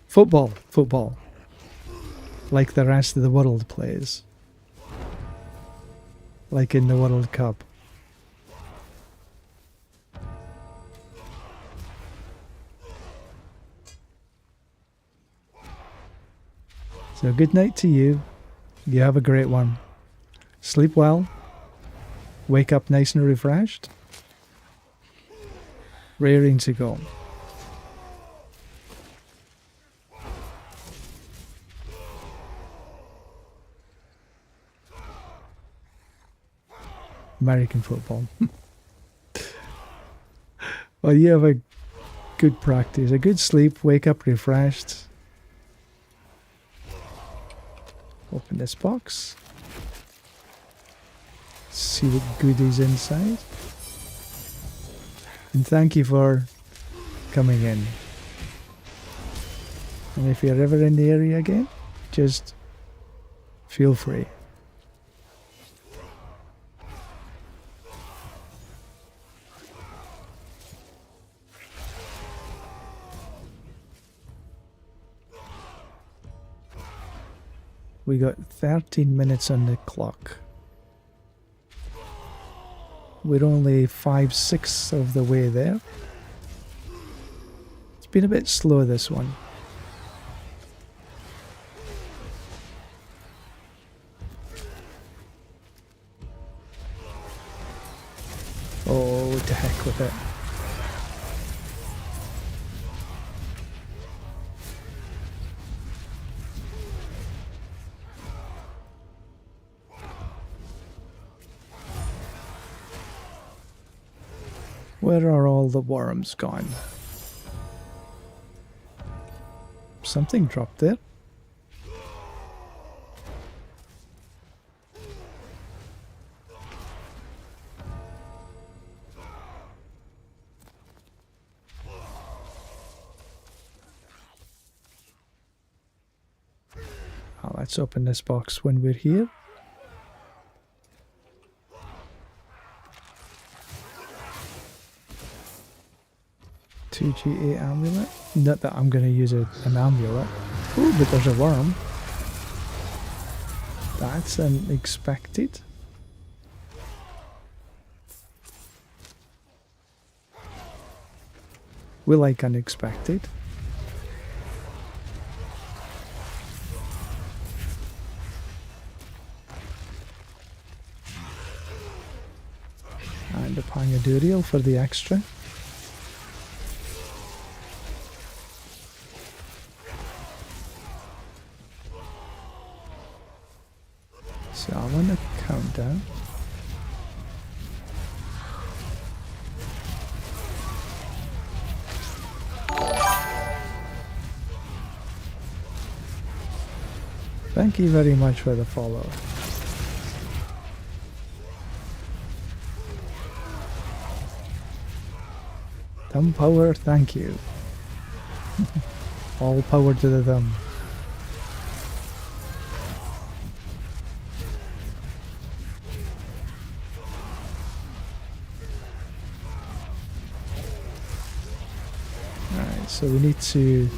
football? Football. Like the rest of the world plays. Like in the World Cup. So good night to you. You have a great one. Sleep well. Wake up nice and refreshed. Raring to go. American football. Well, you have a good practice, a good sleep, wake up refreshed. Open this box. See what goodies inside. And thank you for coming in. And if you're ever in the area again, just feel free. We got 13 minutes on the clock. We're only 5/6 of the way there. It's been a bit slow, this one. Oh, to heck with it. Where are all the worms gone? Something dropped there. Oh, let's open this box when we're here. GA amulet. Not that I'm going to use an amulet. Oh, but there's a worm. That's unexpected. We like unexpected. And a Pangadurial for the extra. So I want to count down. Thank you very much for the follow. Thumb power, thank you. All power to the thumb. Alright, so we need to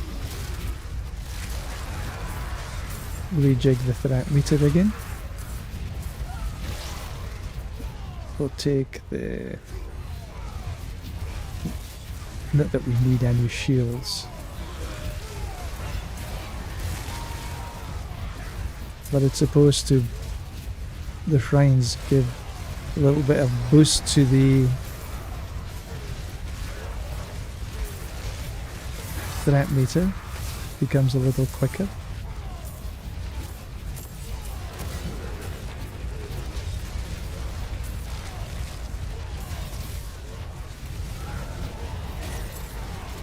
rejig the threat meter again. We'll take the... Not that we need any shields. But it's supposed to... The shrines give a little bit of boost to the threat meter. Becomes a little quicker.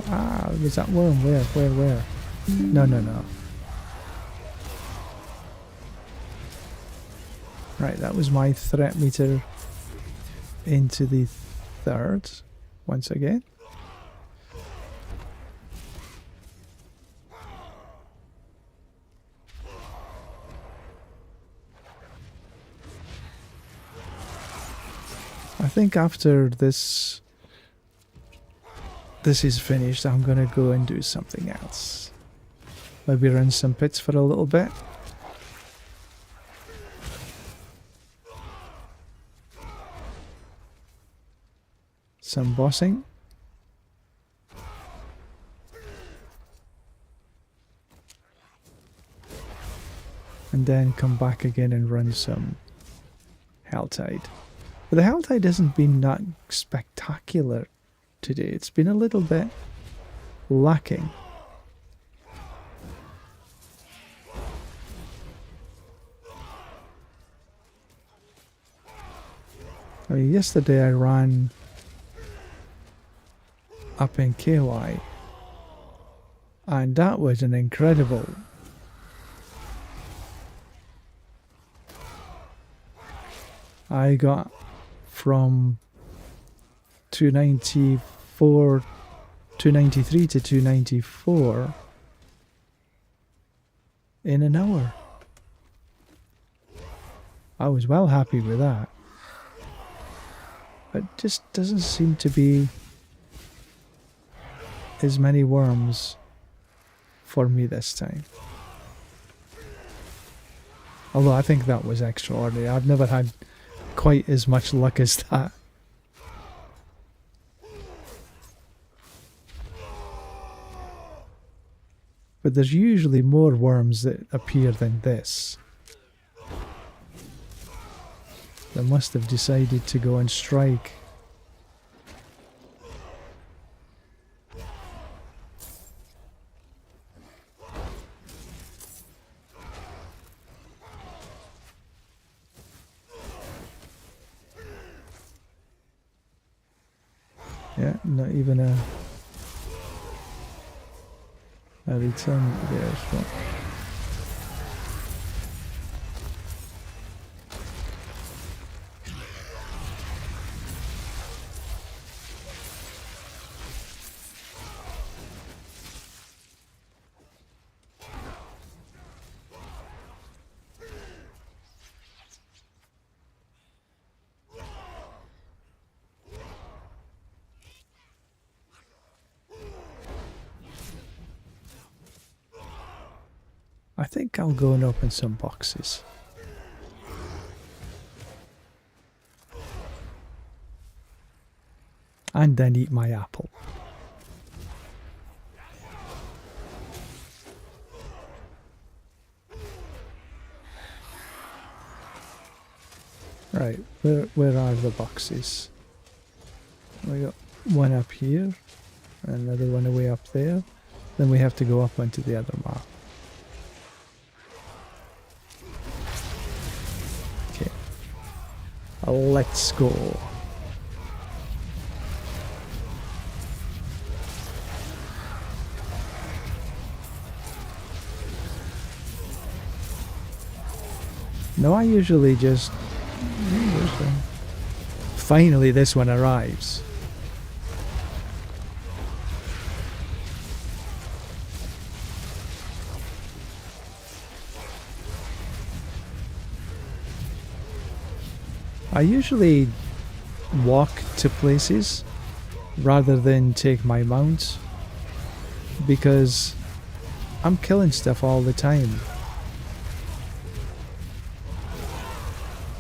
Ah, was that worm? Where? No. Right, that was my threat meter into the third, once again. I think after this this is finished, I'm gonna go and do something else. Maybe run some pits for a little bit. Some bossing. And then come back again and run some Helltide. But the Helltide hasn't been that spectacular today. It's been a little bit lacking. I mean, yesterday I ran up in KY, and that was an incredible I got from 293 to 294 in an hour. I was well happy with that. But just doesn't seem to be as many worms for me this time. Although I think that was extraordinary. I've never had quite as much luck as that. But there's usually more worms that appear than this. They must have decided to go and strike. Yeah, not even a return there as well. I think I'll go and open some boxes. And then eat my apple. Right, where are the boxes? We got one up here, another one away up there. Then we have to go up onto the other map. Okay. Let's go. No, I usually just... Finally this one arrives. I usually walk to places rather than take my mount because I'm killing stuff all the time.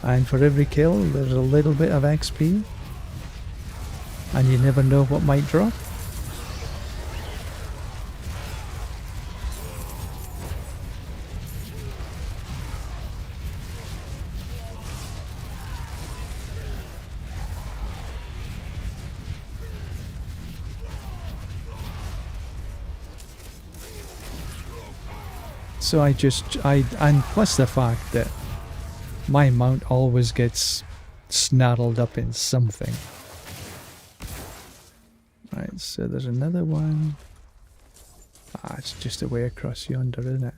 And for every kill there's a little bit of XP and you never know what might drop. So and plus the fact that my mount always gets snarled up in something. Right, so there's another one. Ah, it's just a way across yonder, isn't it?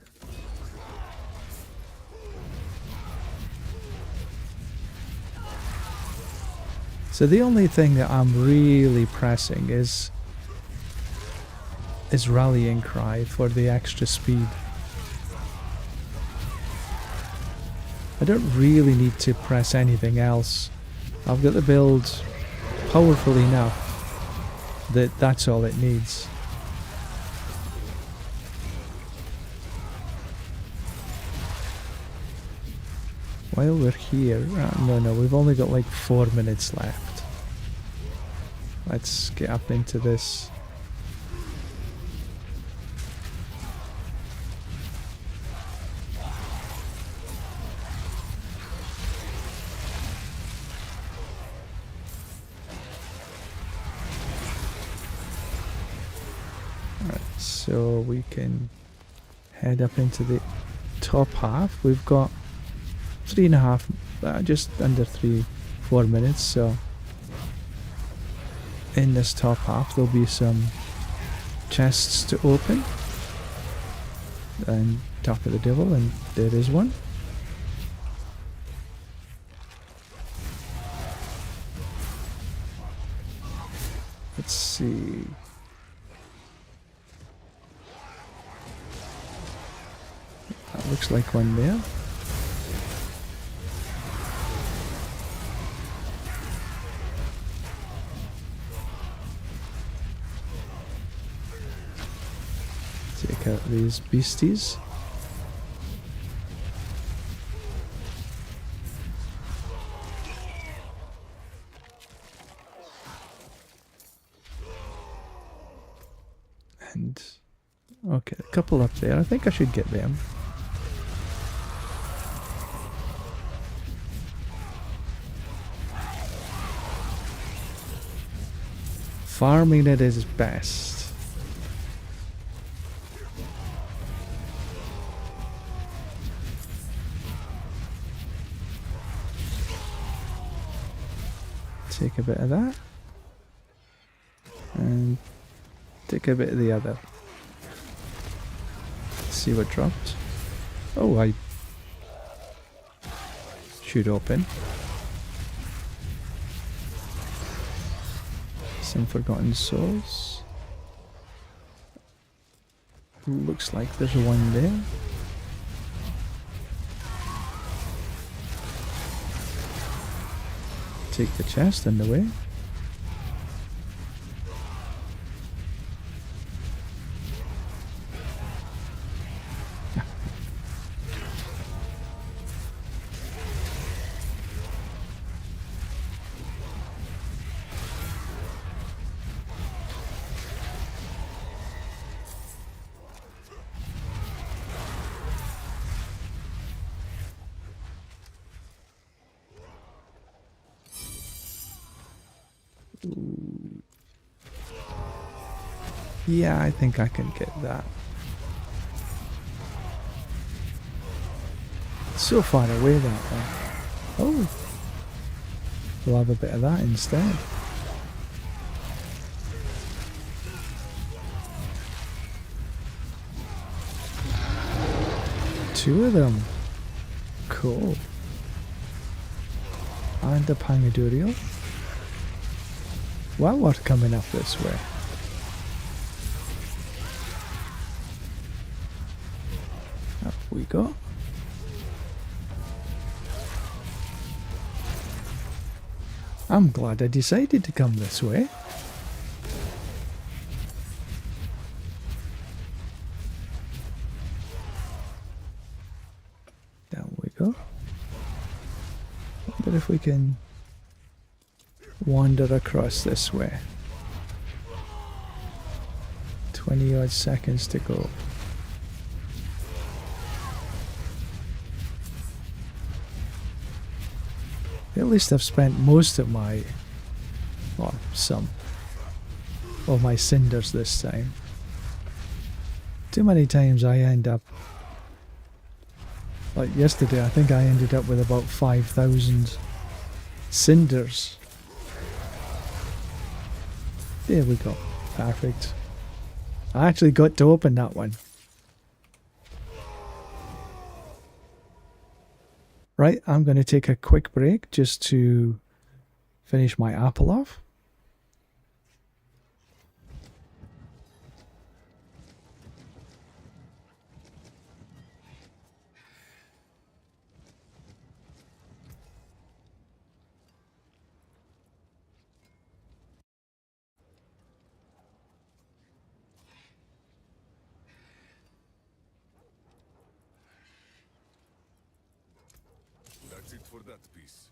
So the only thing that I'm really pressing is rallying cry for the extra speed. I don't really need to press anything else. I've got the build powerful enough that's all it needs. While we're here, no, we've only got like 4 minutes left. Let's get up into this. Alright, so we can head up into the top half. We've got 3.5, just under 4 minutes, so in this top half there'll be some chests to open. And top of the devil, and there is one. Let's see. That looks like one there. Take out these beasties. And okay, a couple up there. I think I should get them. Farming it is best. Take a bit of that. And take a bit of the other. Let's see what dropped. Oh, I should open. Some Forgotten Souls. Looks like there's one there. Take the chest and away. Yeah, I think I can get that. It's so far away, that one. Oh, we'll have a bit of that instead. Two of them. Cool. And a Pangadurio. Well, we're coming up this way. Up we go. I'm glad I decided to come this way. Down we go. Wonder if we can wander across this way. 20 odd seconds to go. At least I've spent most of my, well, some of my cinders this time. Too many times I end up, like yesterday, I think I ended up with about 5,000 cinders. There we go. Perfect. I actually got to open that one. Right, I'm going to take a quick break just to finish my apple off. for that piece.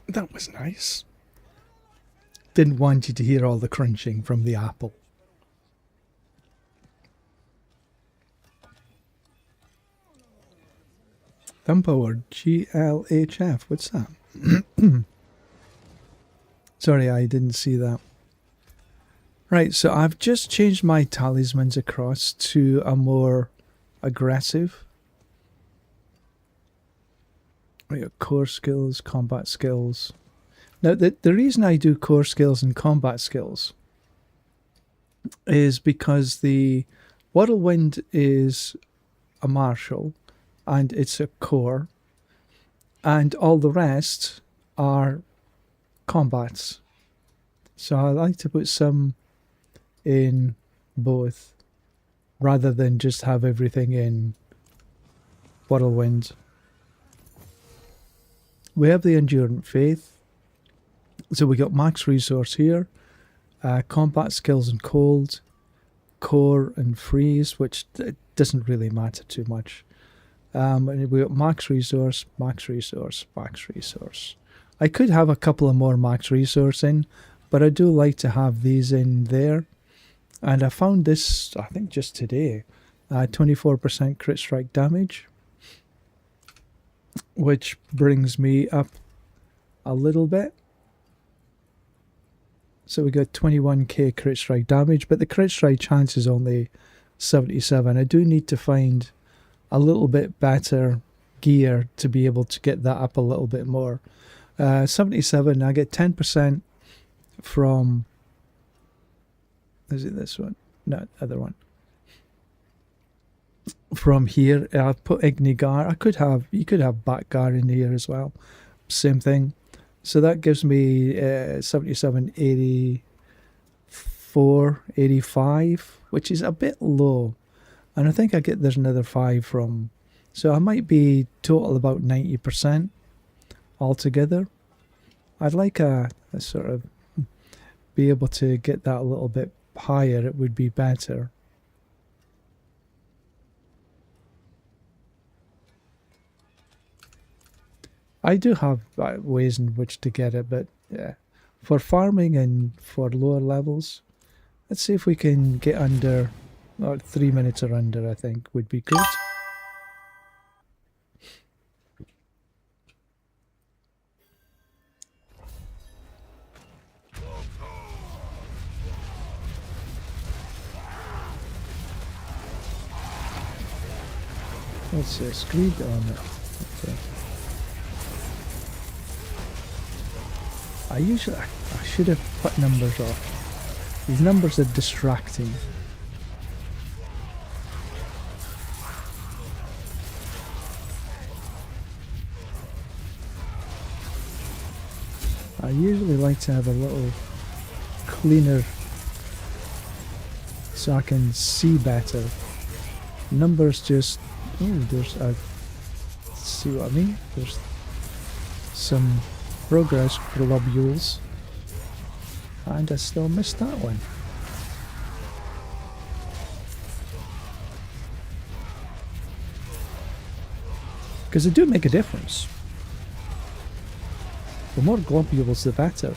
That was nice. Didn't want you to hear all the crunching from the apple. Thumpo or GLHF, what's that? Sorry, I didn't see that. Right, so I've just changed my talismans across to a more aggressive. We got core skills, combat skills. Now, the reason I do core skills and combat skills is because the Whirlwind is a martial and it's a core, and all the rest are combats. So I like to put some in both rather than just have everything in Whirlwind. We have the Endurant Faith. So we got max resource here, combat skills and cold, core and freeze, which doesn't really matter too much. And we got max resource, max resource, max resource. I could have a couple of more max resource in, but I do like to have these in there. And I found this, I think just today, 24% crit strike damage, which brings me up a little bit. So we got 21k crit strike damage, but the crit strike chance is only 77. I do need to find a little bit better gear to be able to get that up a little bit more. 77, I get 10% from, is it this one? No, other one. From here, I'll put Ignigar. You could have Batgar in here as well. Same thing. So that gives me 77, 84, 85, which is a bit low. And I think there's another 5 from, so I might be total about 90% altogether. I'd like a sort of be able to get that a little bit higher. It would be better. I do have ways in which to get it, but yeah, for farming and for lower levels, let's see if we can get under, or 3 minutes or under, I think would be good. Let's see, screed on it. Okay. I should have put numbers off. These numbers are distracting. I usually like to have a little cleaner so I can see better. Numbers just, see what I mean? There's some progress globules, and I still missed that one. Because they do make a difference. The more globules, the better.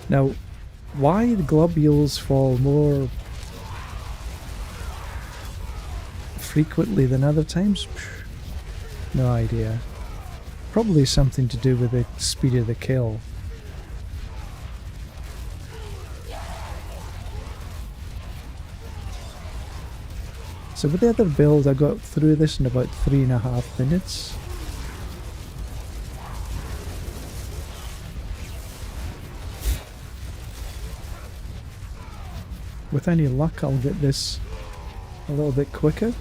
Now, why the globules fall more frequently than other times? No idea. Probably something to do with the speed of the kill. So with the other build, I got through this in about 3.5 minutes. With any luck, I'll get this a little bit quicker.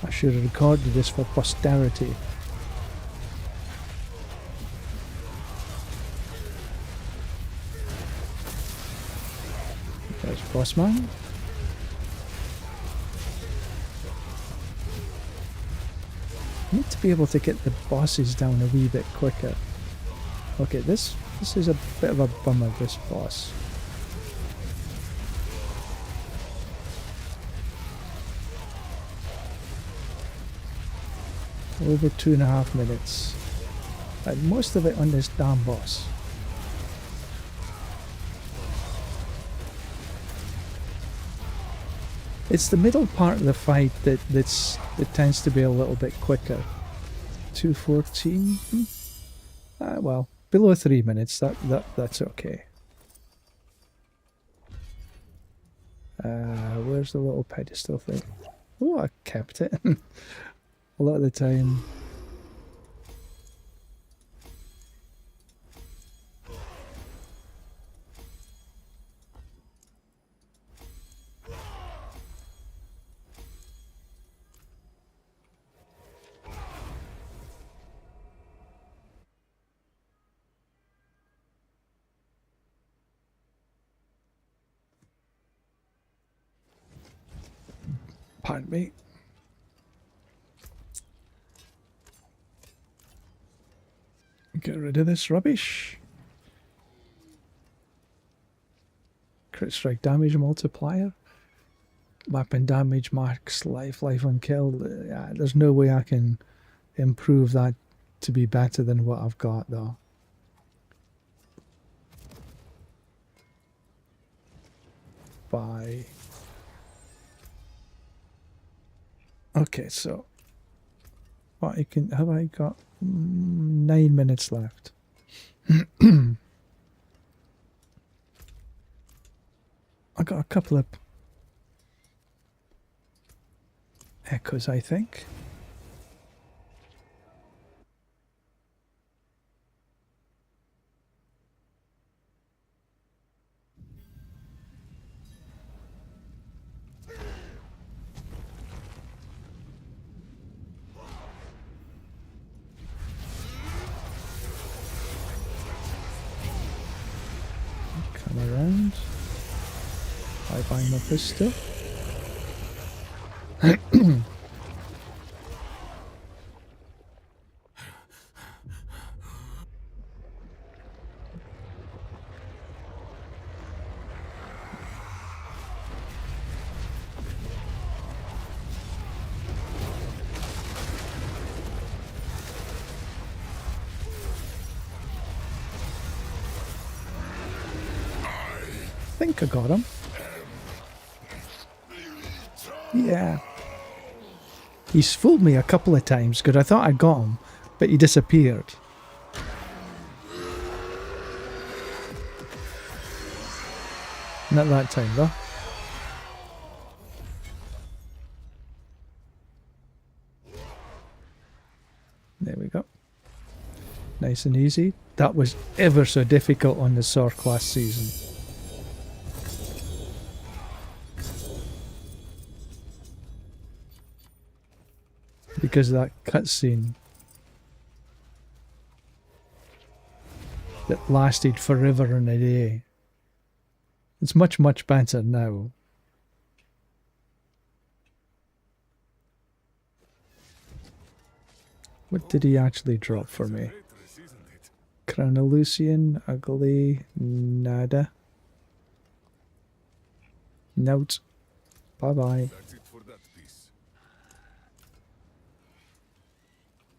I should have recorded this for posterity. There's Bossman. I need to be able to get the bosses down a wee bit quicker. Okay, this is a bit of a bummer, this boss. Over 2.5 minutes. And most of it on this damn boss. It's the middle part of the fight that tends to be a little bit quicker. 2:14. Well, below 3 minutes. That's okay. Where's the little pedestal thing? Oh, I kept it. A lot of the time. Pardon me. Get rid of this rubbish. Crit strike damage multiplier. Weapon damage, max life, life on kill. There's no way I can improve that to be better than what I've got though. Bye. Okay, so what I can have I got 9 minutes left. I got a couple of echoes, I think. Come around. I find my pistol. I think I got him. Yeah. He's fooled me a couple of times because I thought I got him, but he disappeared. Not that time though. There we go. Nice and easy. That was ever so difficult on the sword class season. Because of that cutscene that lasted forever and a day. It's much, much better now. What did he actually drop for me? Chronoloucian, ugly, nada. Note. Bye bye. That's it for that piece.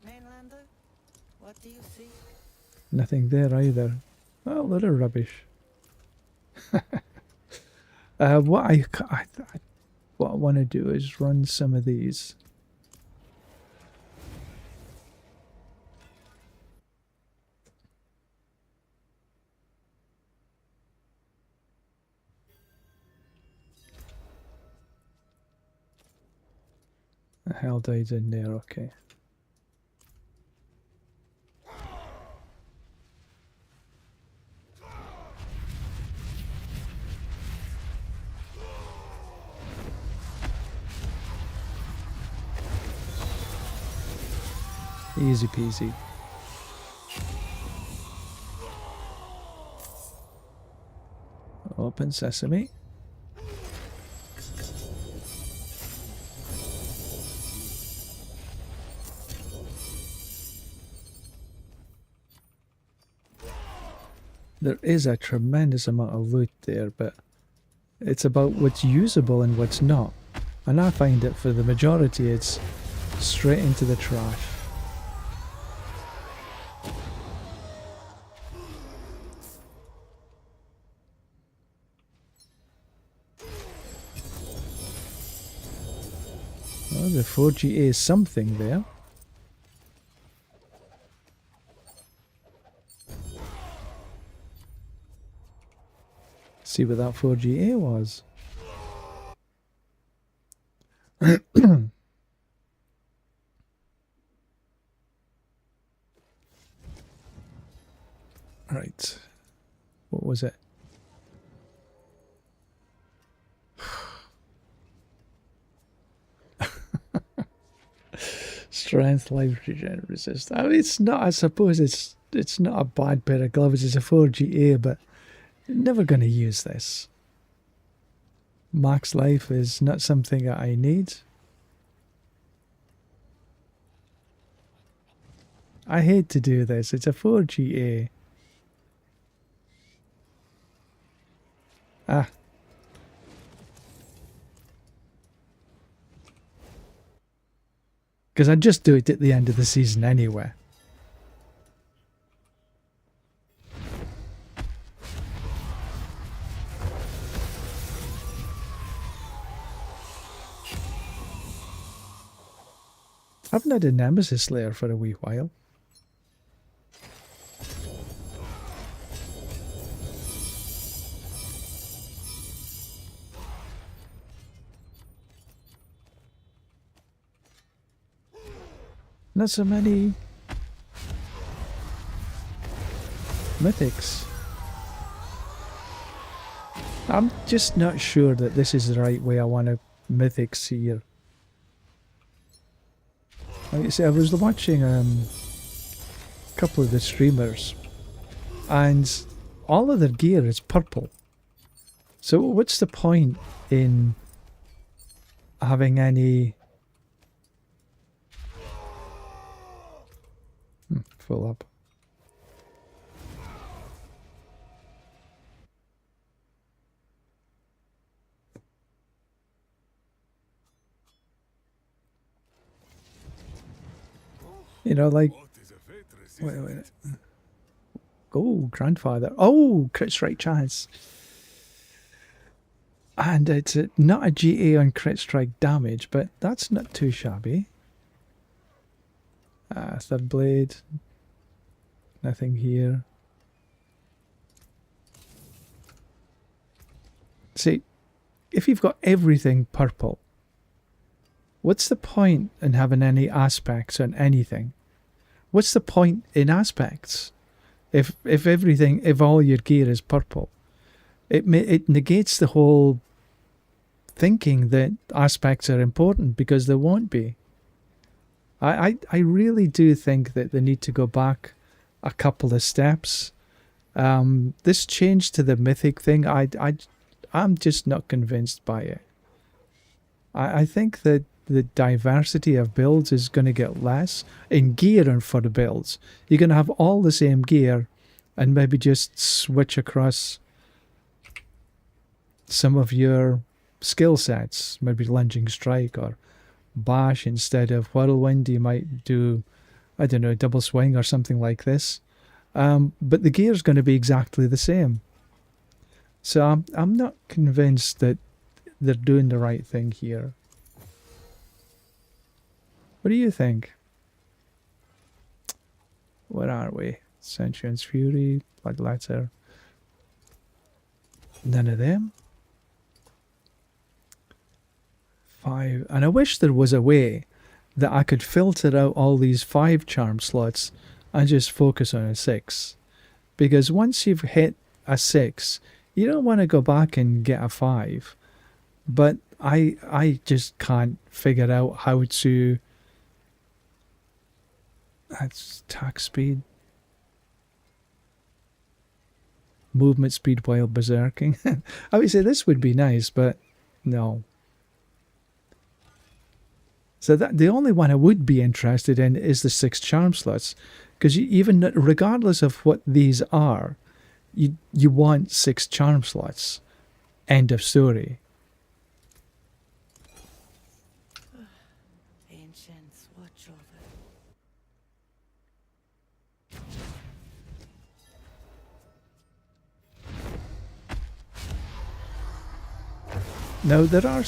Mainlander, what do you see? Nothing there either. Oh, little rubbish. What I want to do is run some of these. The hell died in there, okay. Easy peasy. Open sesame. There is a tremendous amount of loot there, but it's about what's usable and what's not. And I find that for the majority it's straight into the trash. Well, the 4GA is something there. See what that 4GA was. Right. What was it? Strength, life regen, resist. I mean, it's not. I suppose it's not a bad pair of gloves. It's a 4GA, but never going to use this. Max life is not something that I need. I hate to do this. It's a 4GA. Ah. Because I'd just do it at the end of the season anyway. I haven't had a Nemesis Slayer for a wee while. Not so many mythics. I'm just not sure that this is the right way I want to mythics here. Like I say, I was watching a couple of the streamers, and all of their gear is purple. So what's the point in having any... Full up. You know, like... Wait. Oh, grandfather. Oh, crit strike chance. And it's not a GA on crit strike damage, but that's not too shabby. Third blade. Nothing here. See, if you've got everything purple, what's the point in having any aspects on anything? What's the point in aspects? If all your gear is purple, it negates the whole thinking that aspects are important, because they won't be. I really do think that they need to go back a couple of steps. This change to the mythic thing, I'm just not convinced by it. I think that the diversity of builds is going to get less in gear and for the builds. You're going to have all the same gear and maybe just switch across some of your skill sets, maybe lunging strike or bash instead of whirlwind. You might do, I don't know, double swing or something like this. But the gear is going to be exactly the same. So I'm not convinced that they're doing the right thing here. What do you think? Where are we? Sentience Fury, Bloodletter. None of them. 5. And I wish there was a way that I could filter out all these 5 charm slots and just focus on a 6. Because once you've hit a 6, you don't want to go back and get a 5. But I just can't figure out how to... That's attack speed. Movement speed while berserking. I would say this would be nice, but no. So that the only one I would be interested in is the 6 charm slots. Because even regardless of what these are, you want 6 charm slots. End of story. Ancients, watch over. Now there are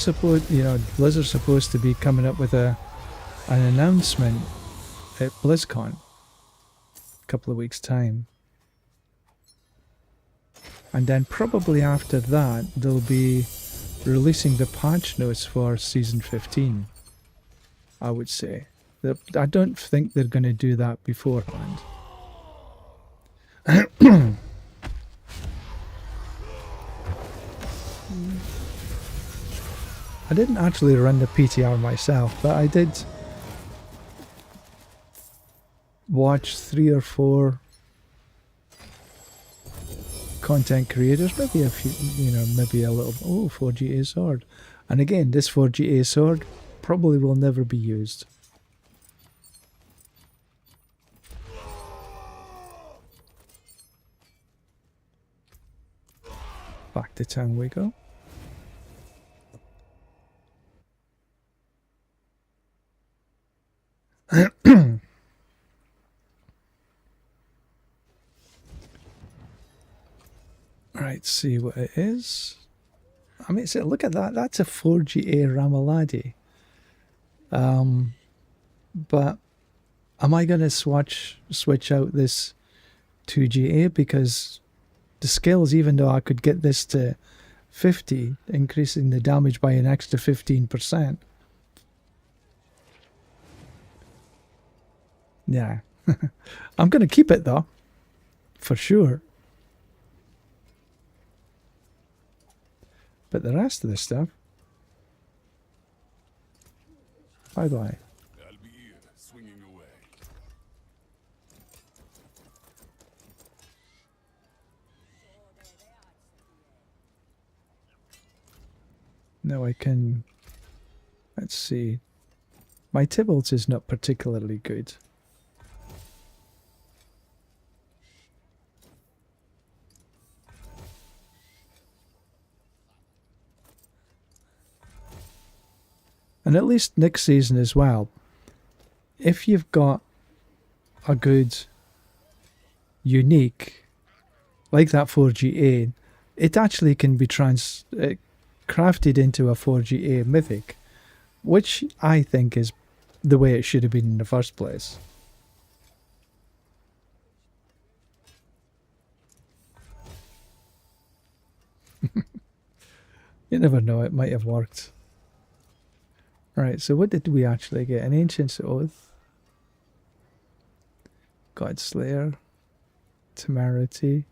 Blizzard's supposed to be coming up with an announcement at BlizzCon a couple of weeks' time. And then probably after that they'll be releasing the patch notes for Season 15, I would say. I don't think they're going to do that beforehand. I didn't actually run the PTR myself, but I did watch 3 or 4 content creators, maybe a few, maybe a little. Oh, 4GA sword. And again, this 4GA sword probably will never be used. Back to town we go. Right, see what it is. I mean, look at that. That's a 4GA Ramaladi. But am I going to switch out this 2GA? Because the skills, even though I could get this to 50, increasing the damage by an extra 15%. Yeah. I'm going to keep it though. For sure. But the rest of the stuff... Bye-bye. I'll be here, swinging away. Now I can... Let's see. My Tybalt is not particularly good. And at least next season as well, if you've got a good unique, like that 4GA, it actually can be crafted into a 4GA mythic, which I think is the way it should have been in the first place. You never know, it might have worked. Right, so what did we actually get? An Ancient's Oath, Godslayer, Temerity.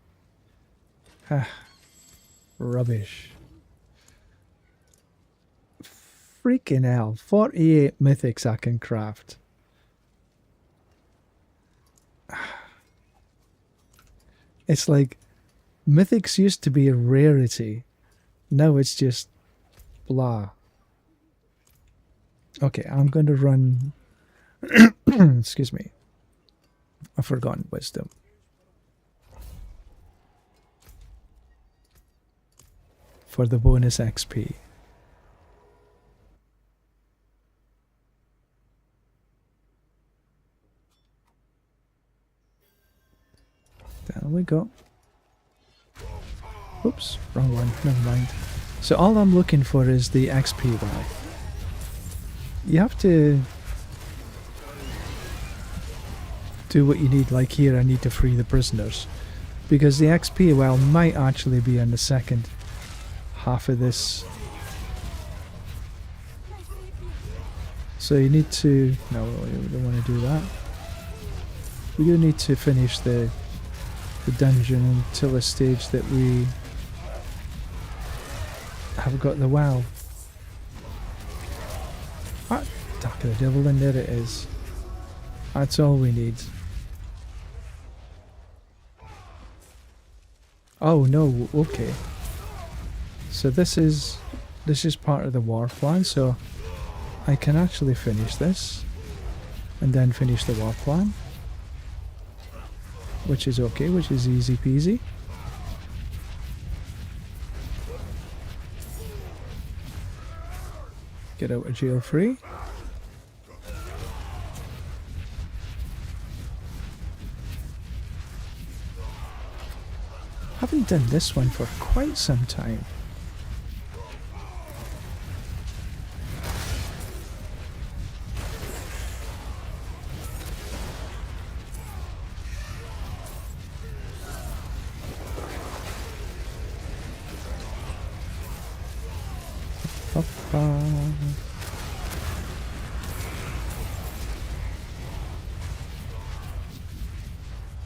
Rubbish. Freaking hell, 48 mythics I can craft. It's like, mythics used to be a rarity. Now it's just blah. Okay, I'm going to run... excuse me. A Forgotten Wisdom. For the bonus XP. There we go. Oops, wrong one, never mind. So all I'm looking for is the XP well. You have to do what you need, like here I need to free the prisoners. Because the XP well might actually be in the second half of this. So you need to... no, we don't want to do that. We do need to finish the dungeon until a stage that we have got the well. Ah, Dark of the Devil, and there it is. That's all we need. Oh no, okay. So this is part of the war plan, so I can actually finish this and then finish the war plan, which is okay, which is easy peasy. Get out of jail free. Haven't done this one for quite some time.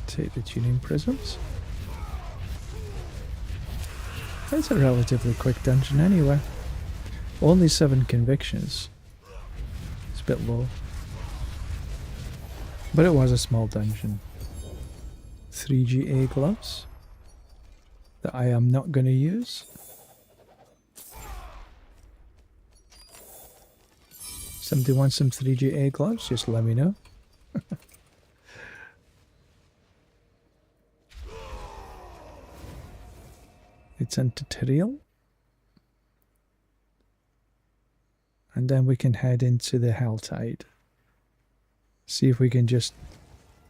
Take the tuning prisms. It's a relatively quick dungeon anyway. Only 7 convictions. It's a bit low. But it was a small dungeon. 3GA gloves that I am not going to use. Somebody wants some 3GA gloves? Just let me know. It's in tutorial. And then we can head into the Helltide. See if we can just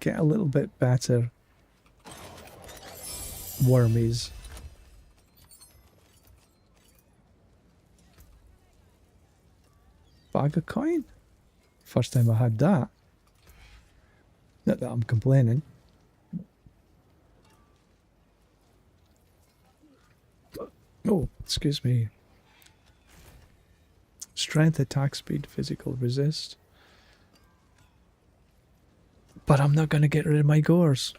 get a little bit better wormies. Bag of coin? First time I had that. Not that I'm complaining. Oh, excuse me. Strength, attack speed, physical resist. But I'm not going to get rid of my gores.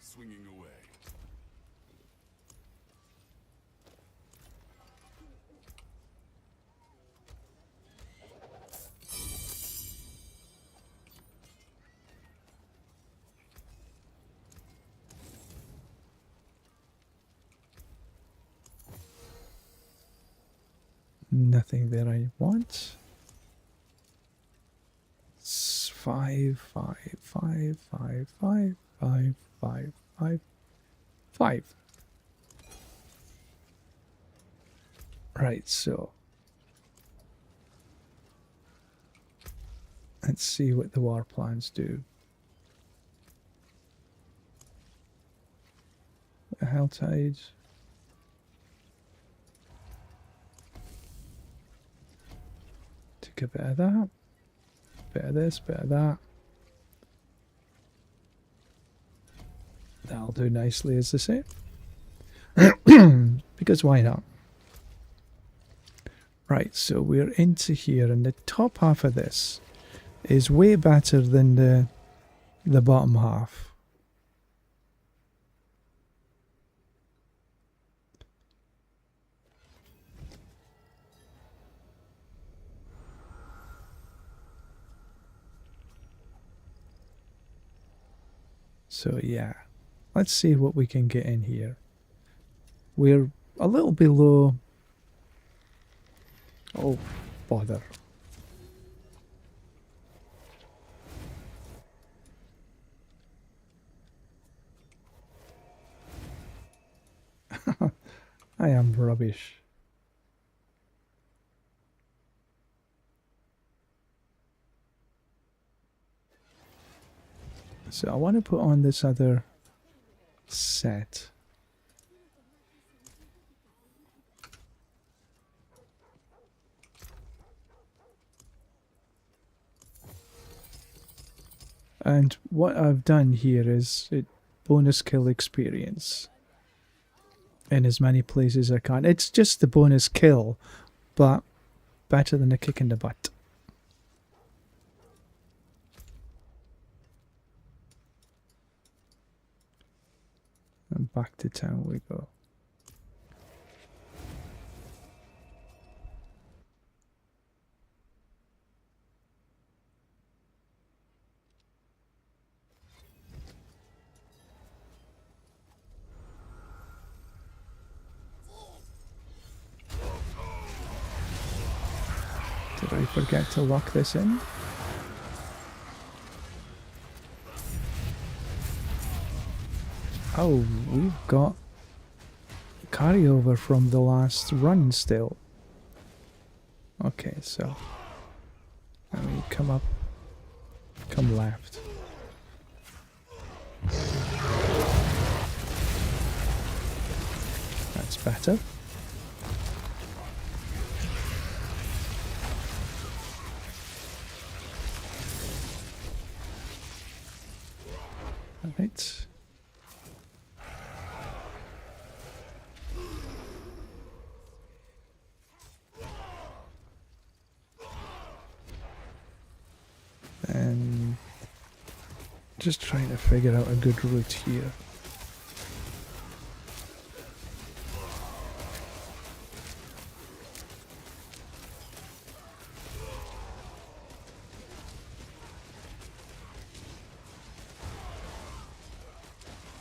Swinging away. Nothing that I want. It's 5, 5, 5, 5, 5, 5, 5, 5, 5. Right, so let's see what the war plans do. The Helltide. Take a bit of that. Bit of this, bit of that. That'll do nicely, as they say. Because why not? Right, so we're into here, and the top half of this is way better than the bottom half. So yeah, let's see what we can get in here. We're a little below. Oh, bother. I am rubbish. So I want to put on this other set. And what I've done here is it bonus kill experience in as many places as I can. It's just the bonus kill, but better than a kick in the butt. And back to town we go. Did I forget to lock this in? Oh, we've got carryover from the last run still. Okay, so let me come up, come left. That's better. Alright. And just trying to figure out a good route here.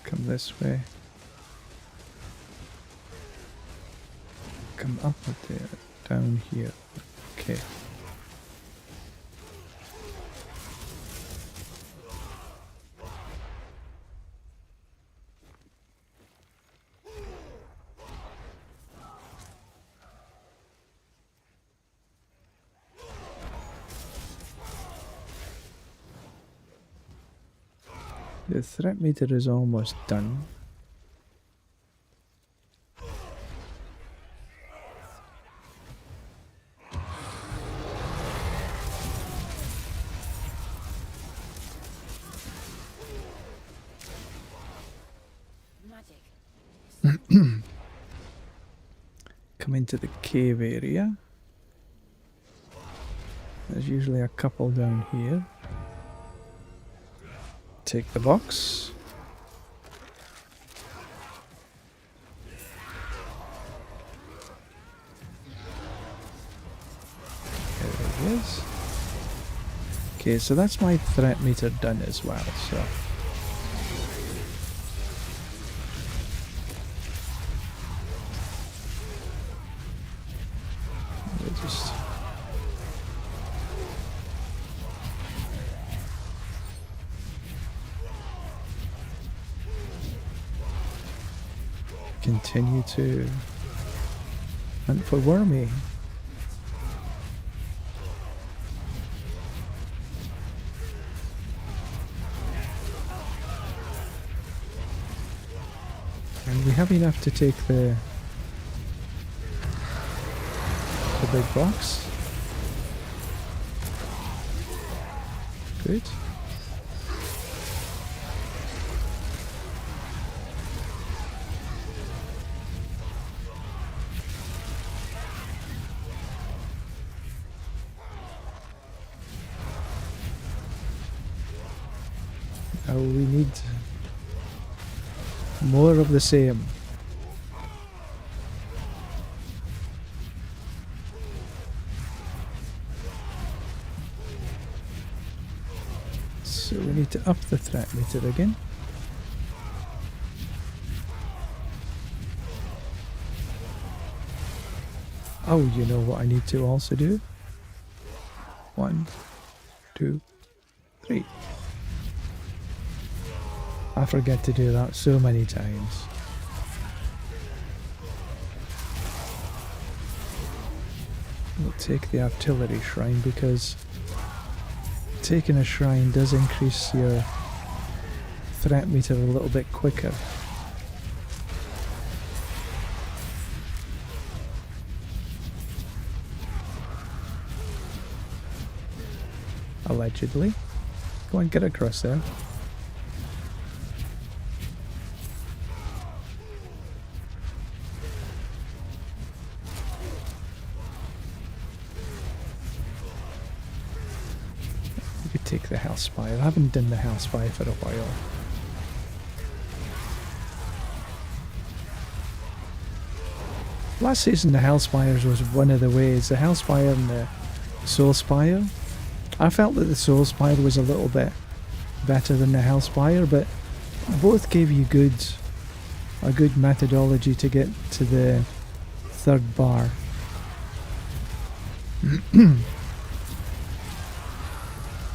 Come this way. Come up there, down here. Okay. The threat meter is almost done. Magic. Come into the cave area. There's usually a couple down here. Take the box. There it is. Okay, so that's my threat meter done as well, so. We'll just continue to hunt for wormy. And we have enough to take the big box. Good. Now we need more of the same. So we need to up the threat meter again. Oh, you know what I need to also do? 1, 2, 3. I forget to do that so many times. We'll take the artillery shrine because taking a shrine does increase your threat meter a little bit quicker. Allegedly. Go on, get across there. We could take the House Spire. I haven't done the House Spire for a while. Last season the Hell Spires was one of the ways. The Hell Spire and the Soul Spire. I felt that the Soul Spire was a little bit better than the Hell Spire, but both gave you a good methodology to get to the third bar.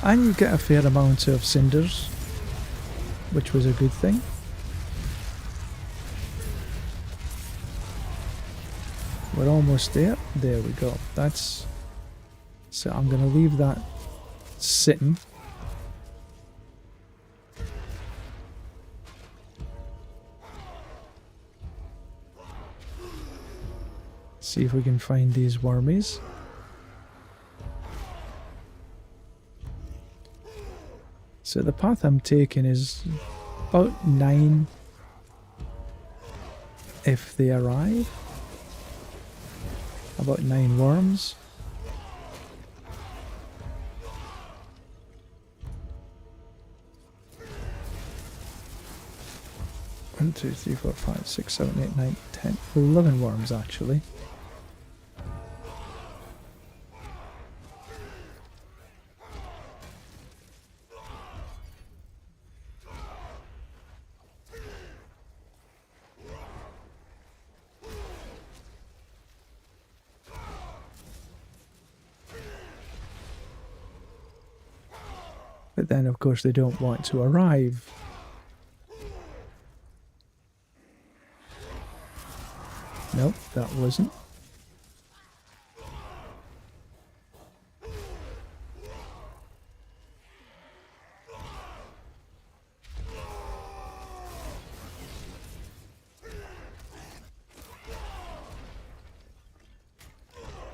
And you get a fair amount of cinders, which was a good thing. We're almost there. There we go. That's... So I'm going to leave that sitting. See if we can find these wormies. So the path I'm taking is about 9 if they arrive. About 9 worms. One, 2, 3, 4, 5, 6, 7, 8, 9, 10, 11 worms actually. But then of course they don't want to arrive. Nope, that wasn't.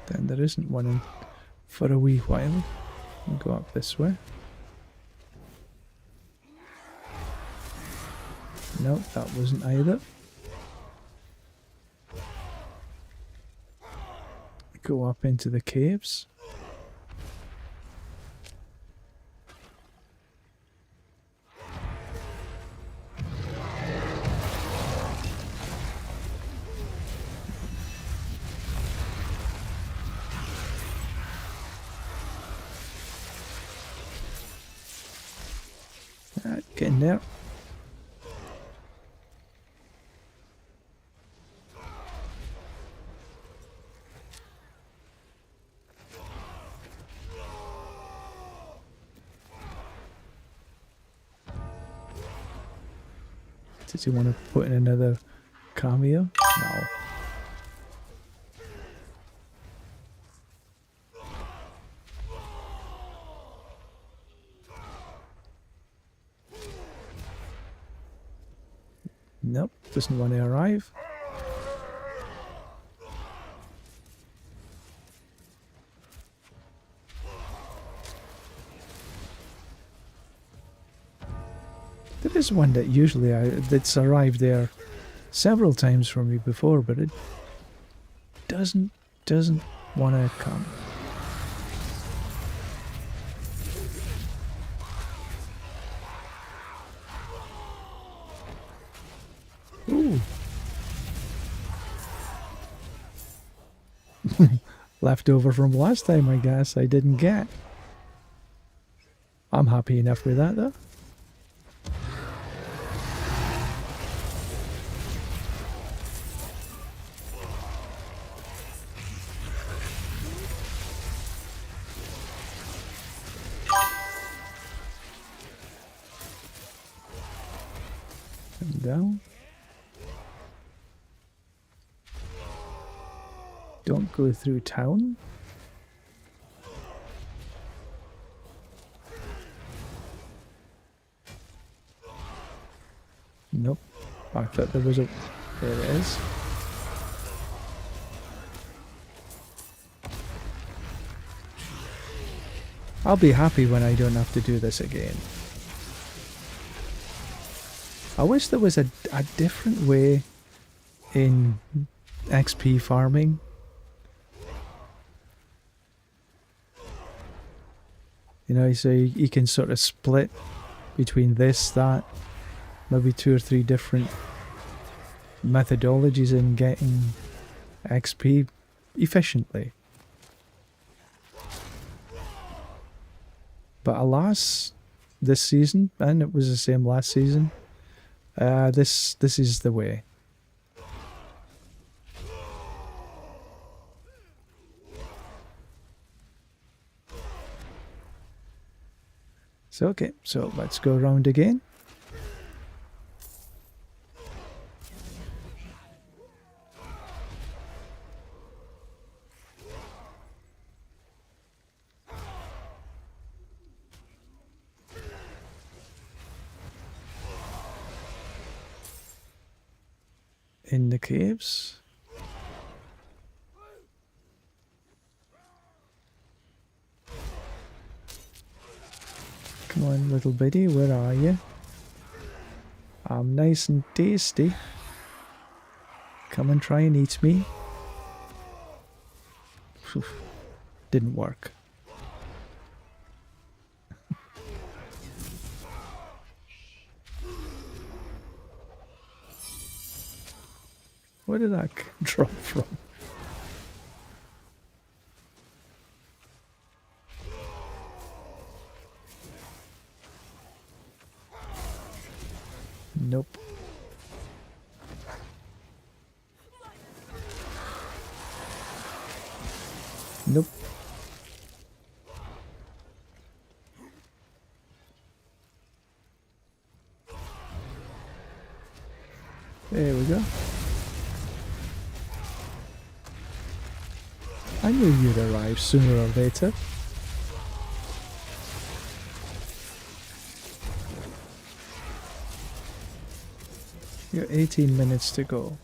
Then there isn't one in for a wee while. We'll go up this way. Nope, that wasn't either. Go up into the caves. Get in there. Did you want to put in another cameo? No. Nope, doesn't want to arrive. There is one that usually that's arrived there several times for me before, but it doesn't want to come. Ooh. Leftover from last time, I guess, I didn't get. I'm happy enough with that, though. Come down. Don't go through town. Nope. I thought there was a... There it is. I'll be happy when I don't have to do this again. I wish there was a different way in XP farming. You know, so you can sort of split between this, that, maybe 2 or 3 different methodologies in getting XP efficiently. But alas, this season, and it was the same last season, this is the way. So okay, so let's go around again. In the caves. Come on, little biddy, where are you? I'm nice and tasty. Come and try and eat me. Oof, didn't work. Where did that drop from? Nope. Nope. There we go. I knew you'd arrive sooner or later. You got 18 minutes to go.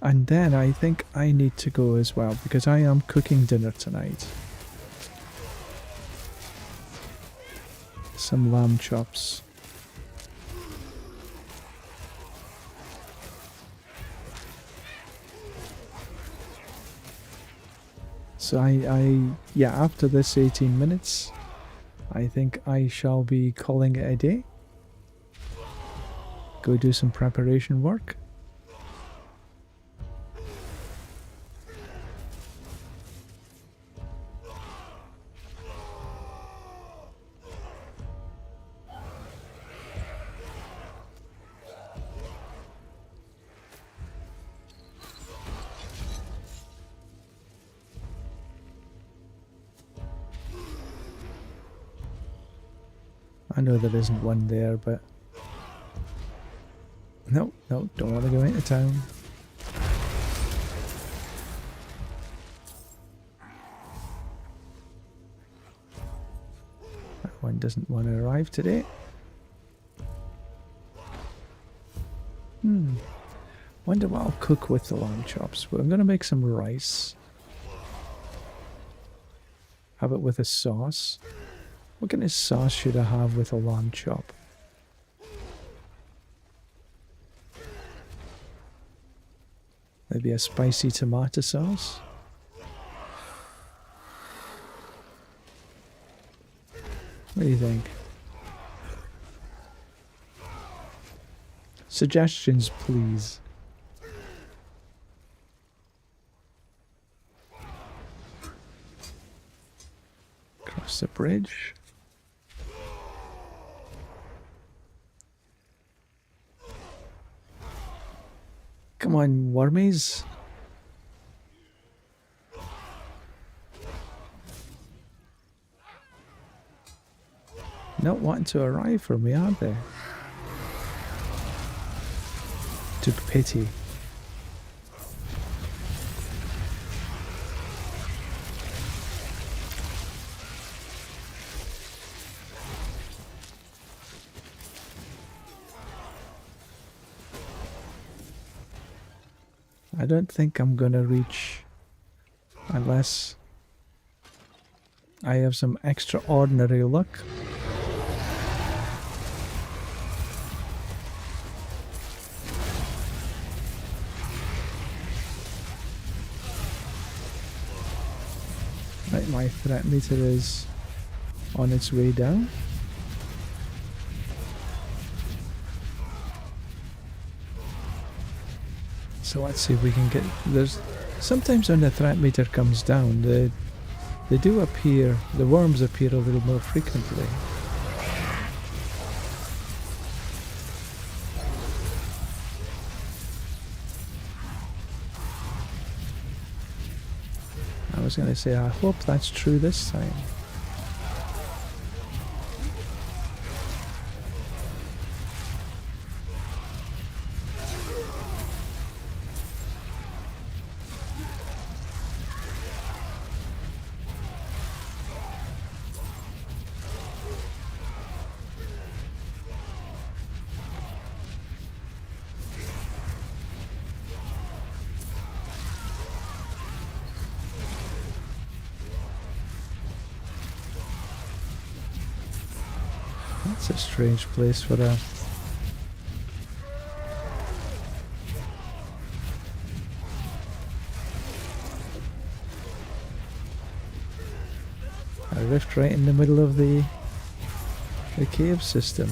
And then I think I need to go as well because I am cooking dinner tonight. Some lamb chops. So yeah, after this 18 minutes, I think I shall be calling it a day. Go do some preparation work. I know there isn't one there, but no, don't want to go into town. That one doesn't want to arrive today. Wonder what I'll cook with the lamb chops. But I'm going to make some rice. Have it with a sauce. What kind of sauce should I have with a lamb chop? Maybe a spicy tomato sauce? What do you think? Suggestions, please. Cross the bridge. Come on, wormies. Not wanting to arrive for me, are they? Took pity. I don't think I'm gonna reach unless I have some extraordinary luck. Right, my threat meter is on its way down. So let's see if we can get. There's sometimes when the threat meter comes down, they do appear. The worms appear a little more frequently. I was going to say, I hope that's true this time. That's a strange place for a... a rift right in the middle of the cave system.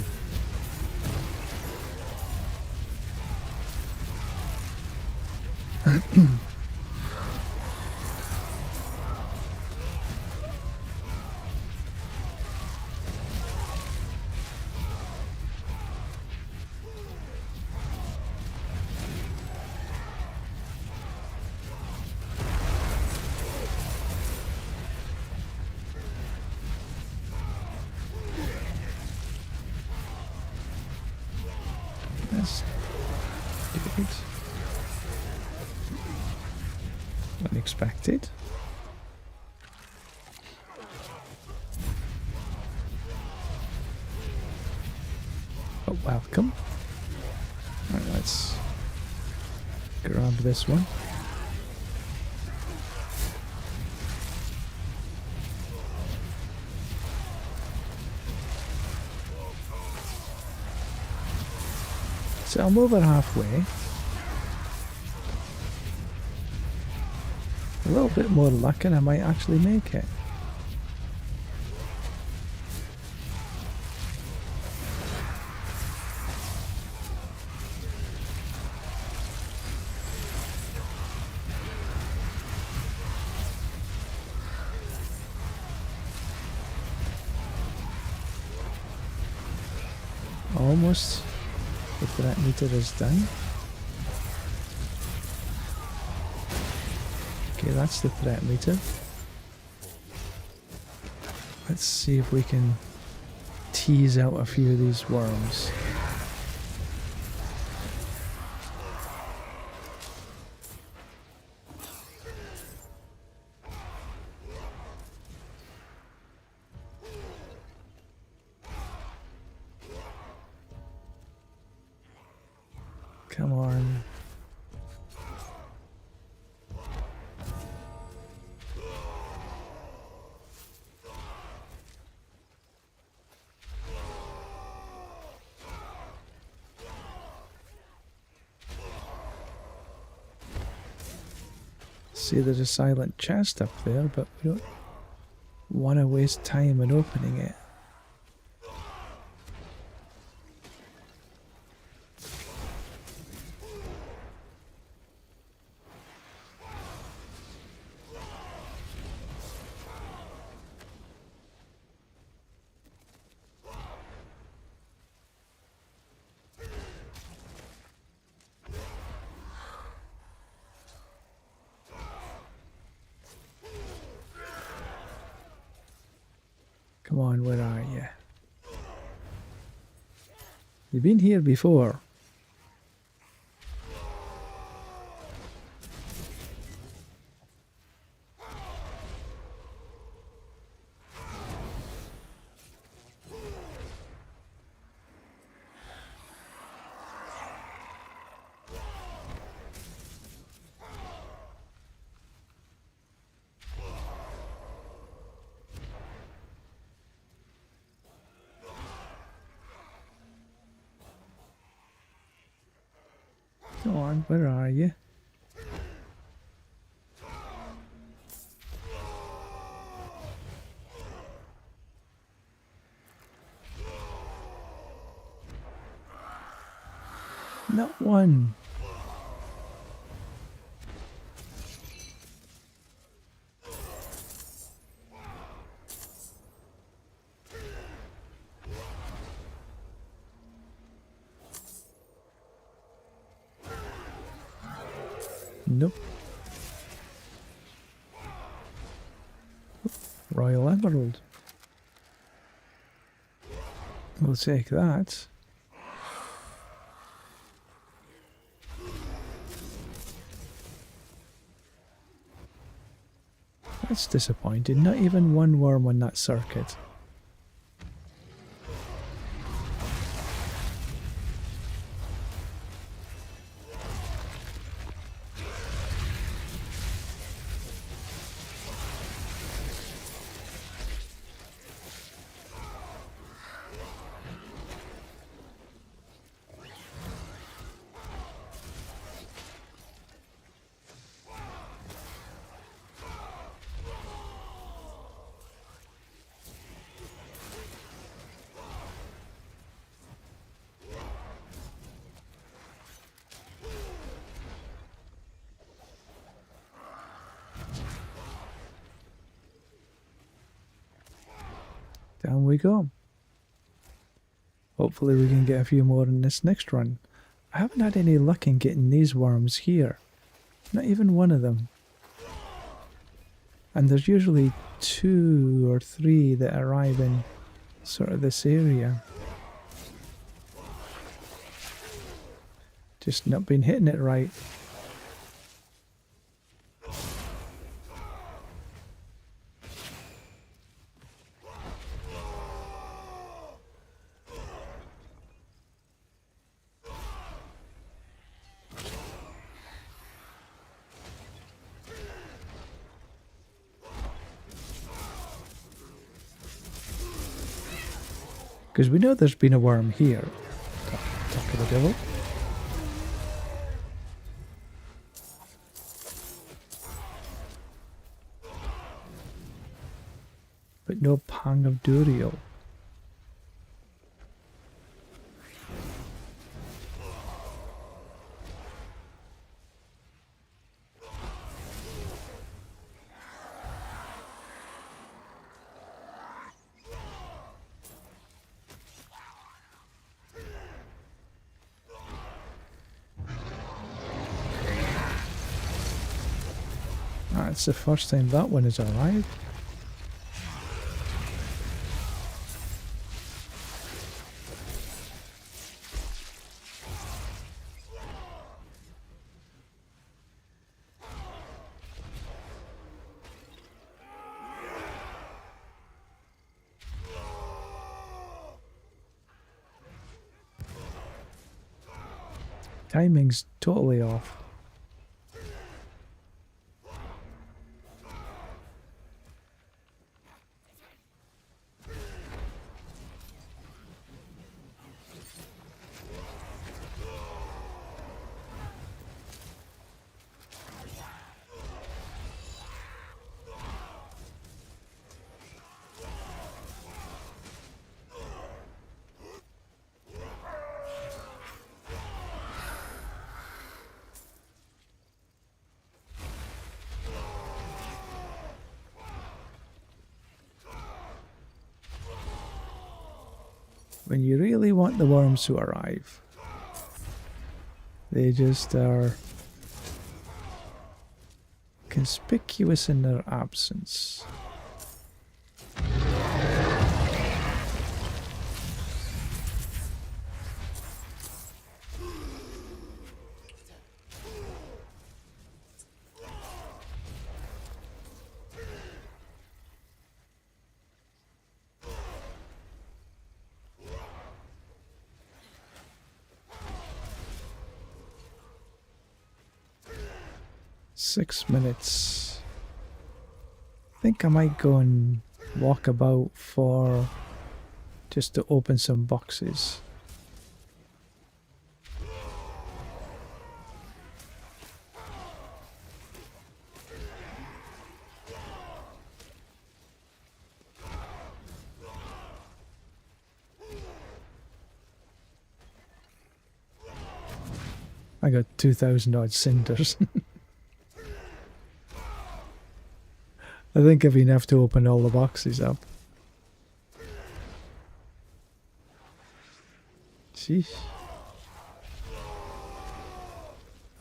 That's good. Unexpected. But welcome. Right, let's Grab this one. So I'm over halfway. A little bit more luck and I might actually make it. Almost. The threat meter is done. Okay, that's the threat meter. Let's see if we can tease out a few of these worms. Come on. See, there's a silent chest up there, but we don't want to waste time in opening it. Come on, where are you? You've been here before. Come on, where are you? Not one. Nope. Royal Emerald. We'll take that. That's disappointing. Not even one worm on that circuit. Down we go. Hopefully we can get a few more in this next run. I haven't had any luck in getting these worms here. Not even one of them. And there's usually 2 or 3 that arrive in sort of this area. Just not been hitting it right. Because we know there's been a worm here. Talk of the devil. But no pang of Duriel. It's the first time that one has arrived. Timing's totally off. When you really want the worms to arrive, they just are conspicuous in their absence. Six minutes. I think I might go and walk about for just to open some boxes. I got 2,000 odd cinders. I think I've enough to open all the boxes up. Sheesh.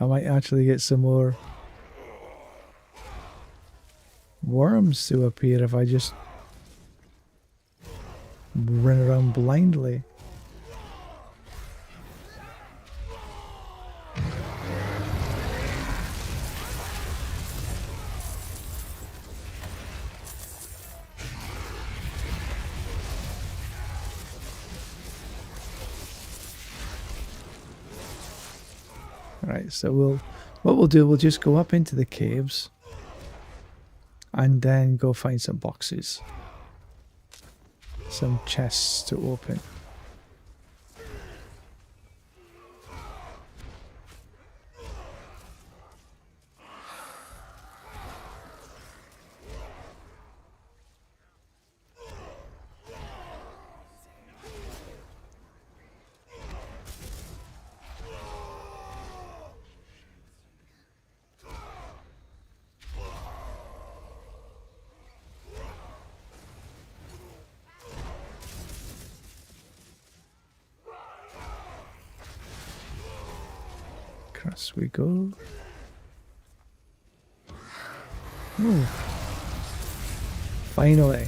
I might actually get some more worms to appear if I just run around blindly. Right, so what we'll do, we'll just go up into the caves and then go find some boxes, some chests to open. Across we go. Ooh. Finally.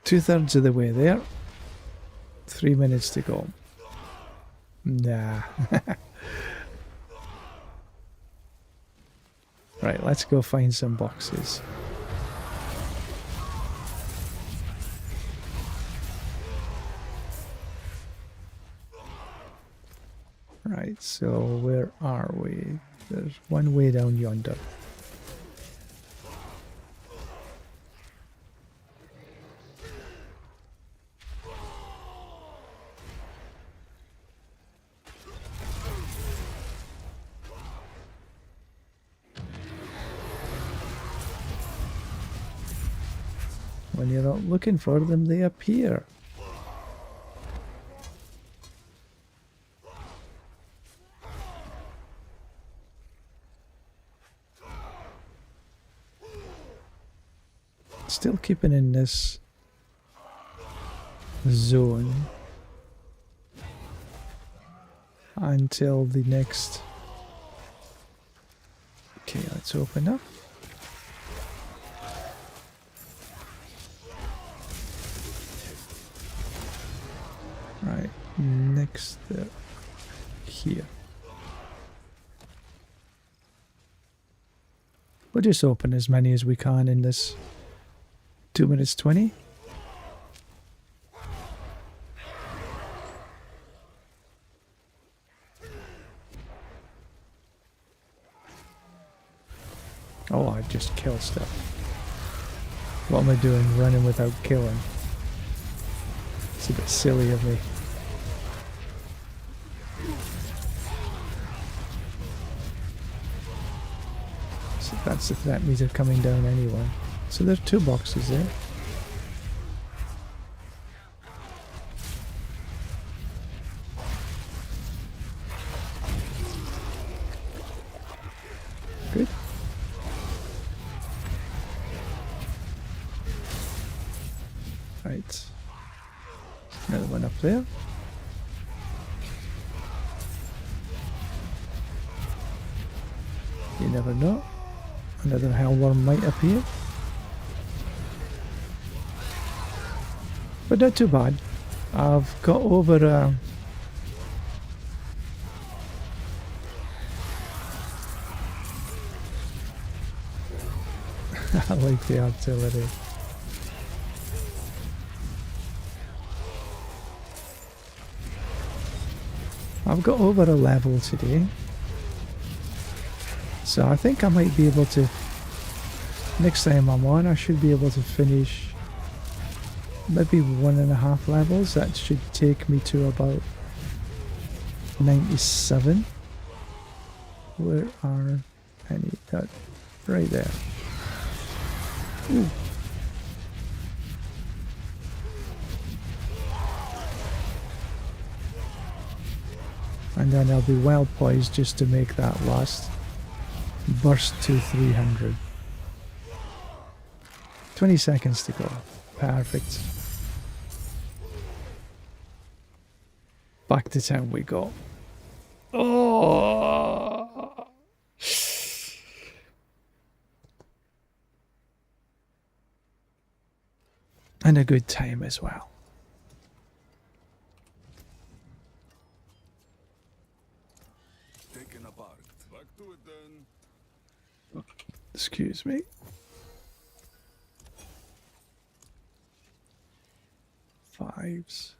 Two-thirds of the way there. 3 minutes to go. Nah. Right, let's go find some boxes. Right, so where are we? There's one way down yonder. When you're not looking for them, they appear. Still keeping in this zone until the next. Okay, let's open up. Right, next here. We'll just open as many as we can in this 2 minutes 20. Oh, I just killed stuff. What am I doing running without killing? It's a bit silly of me. So that's the threat meter coming down anyway. So there's 2 boxes there. Good. Right. Another one up there. You never know. Another hellworm might appear. But not too bad. I've got over I like the artillery. I've got over a level today. So I think I might be able to, next time I'm on, I should be able to finish maybe 1.5 levels. That should take me to about 97. Where are any? That right there. Ooh. And then I'll be well poised just to make that last burst to 300. 20 seconds to go. Perfect. Back to town we go. Oh! And a good time as well. Taken apart. Back to it then. Excuse me. Fives.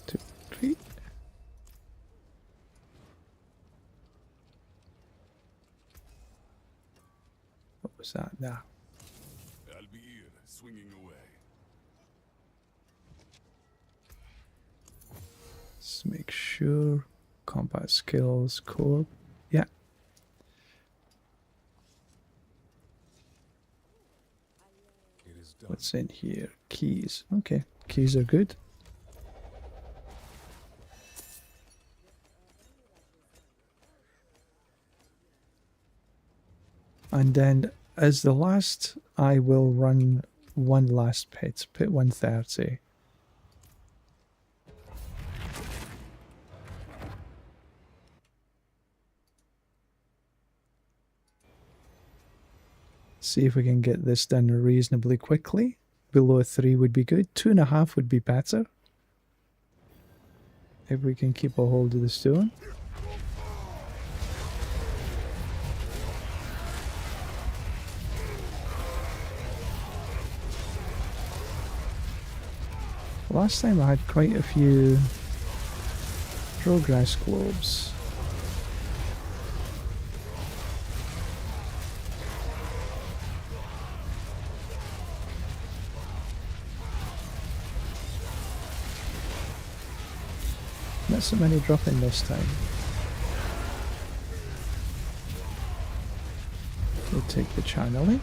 Two, three. What was that now? I'll be here, swinging away. Let's make sure. Combat skills, core. Yeah. It is done. What's in here? Keys. Okay. Keys are good. And then as the last, I will run one last pit 130. See if we can get this done reasonably quickly. Below 3 would be good. 2.5 would be better. If we can keep a hold of the stone. Last time I had quite a few progress globes. Not so many dropping this time. We'll take the channeling,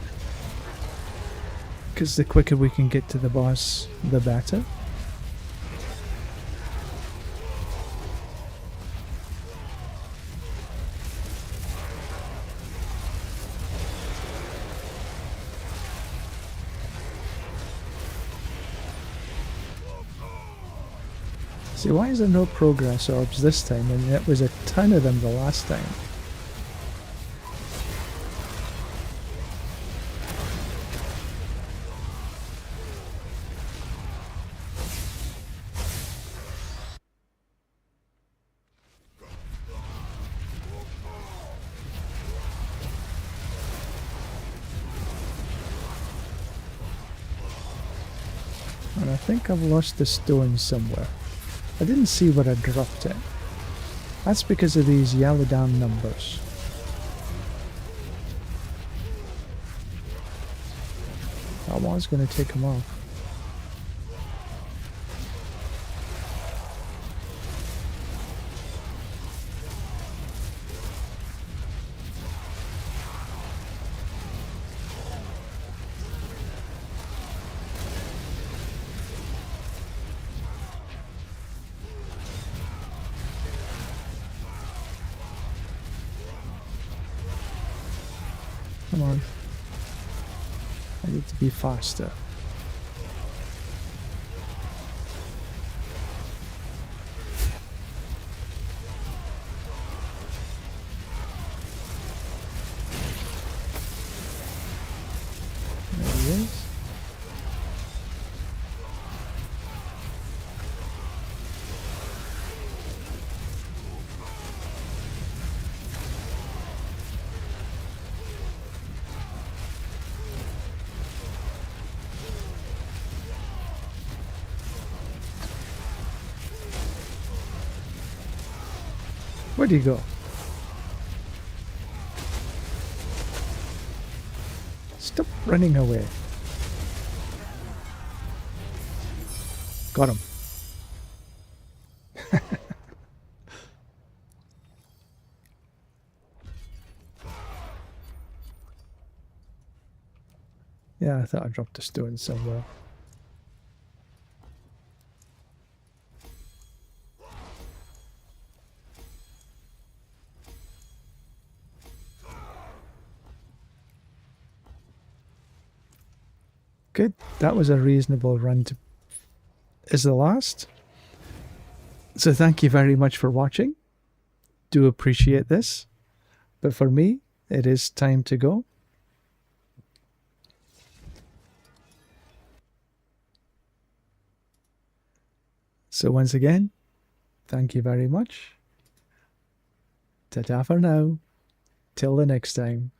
because the quicker we can get to the boss, the better. See, why is there no progress orbs this time when it was a ton of them the last time? And I think I've lost the stone somewhere. I didn't see where I dropped it. That's because of these yellow down numbers. I was going to take them off. Come on. I need to be faster. There he is. Where'd he go? Stop running away. Got him. Yeah, I thought I dropped a stone somewhere. Good. That was a reasonable run to is the last. So thank you very much for watching. Do appreciate this. But for me, it is time to go. So once again, thank you very much. Ta-ta for now. Till the next time.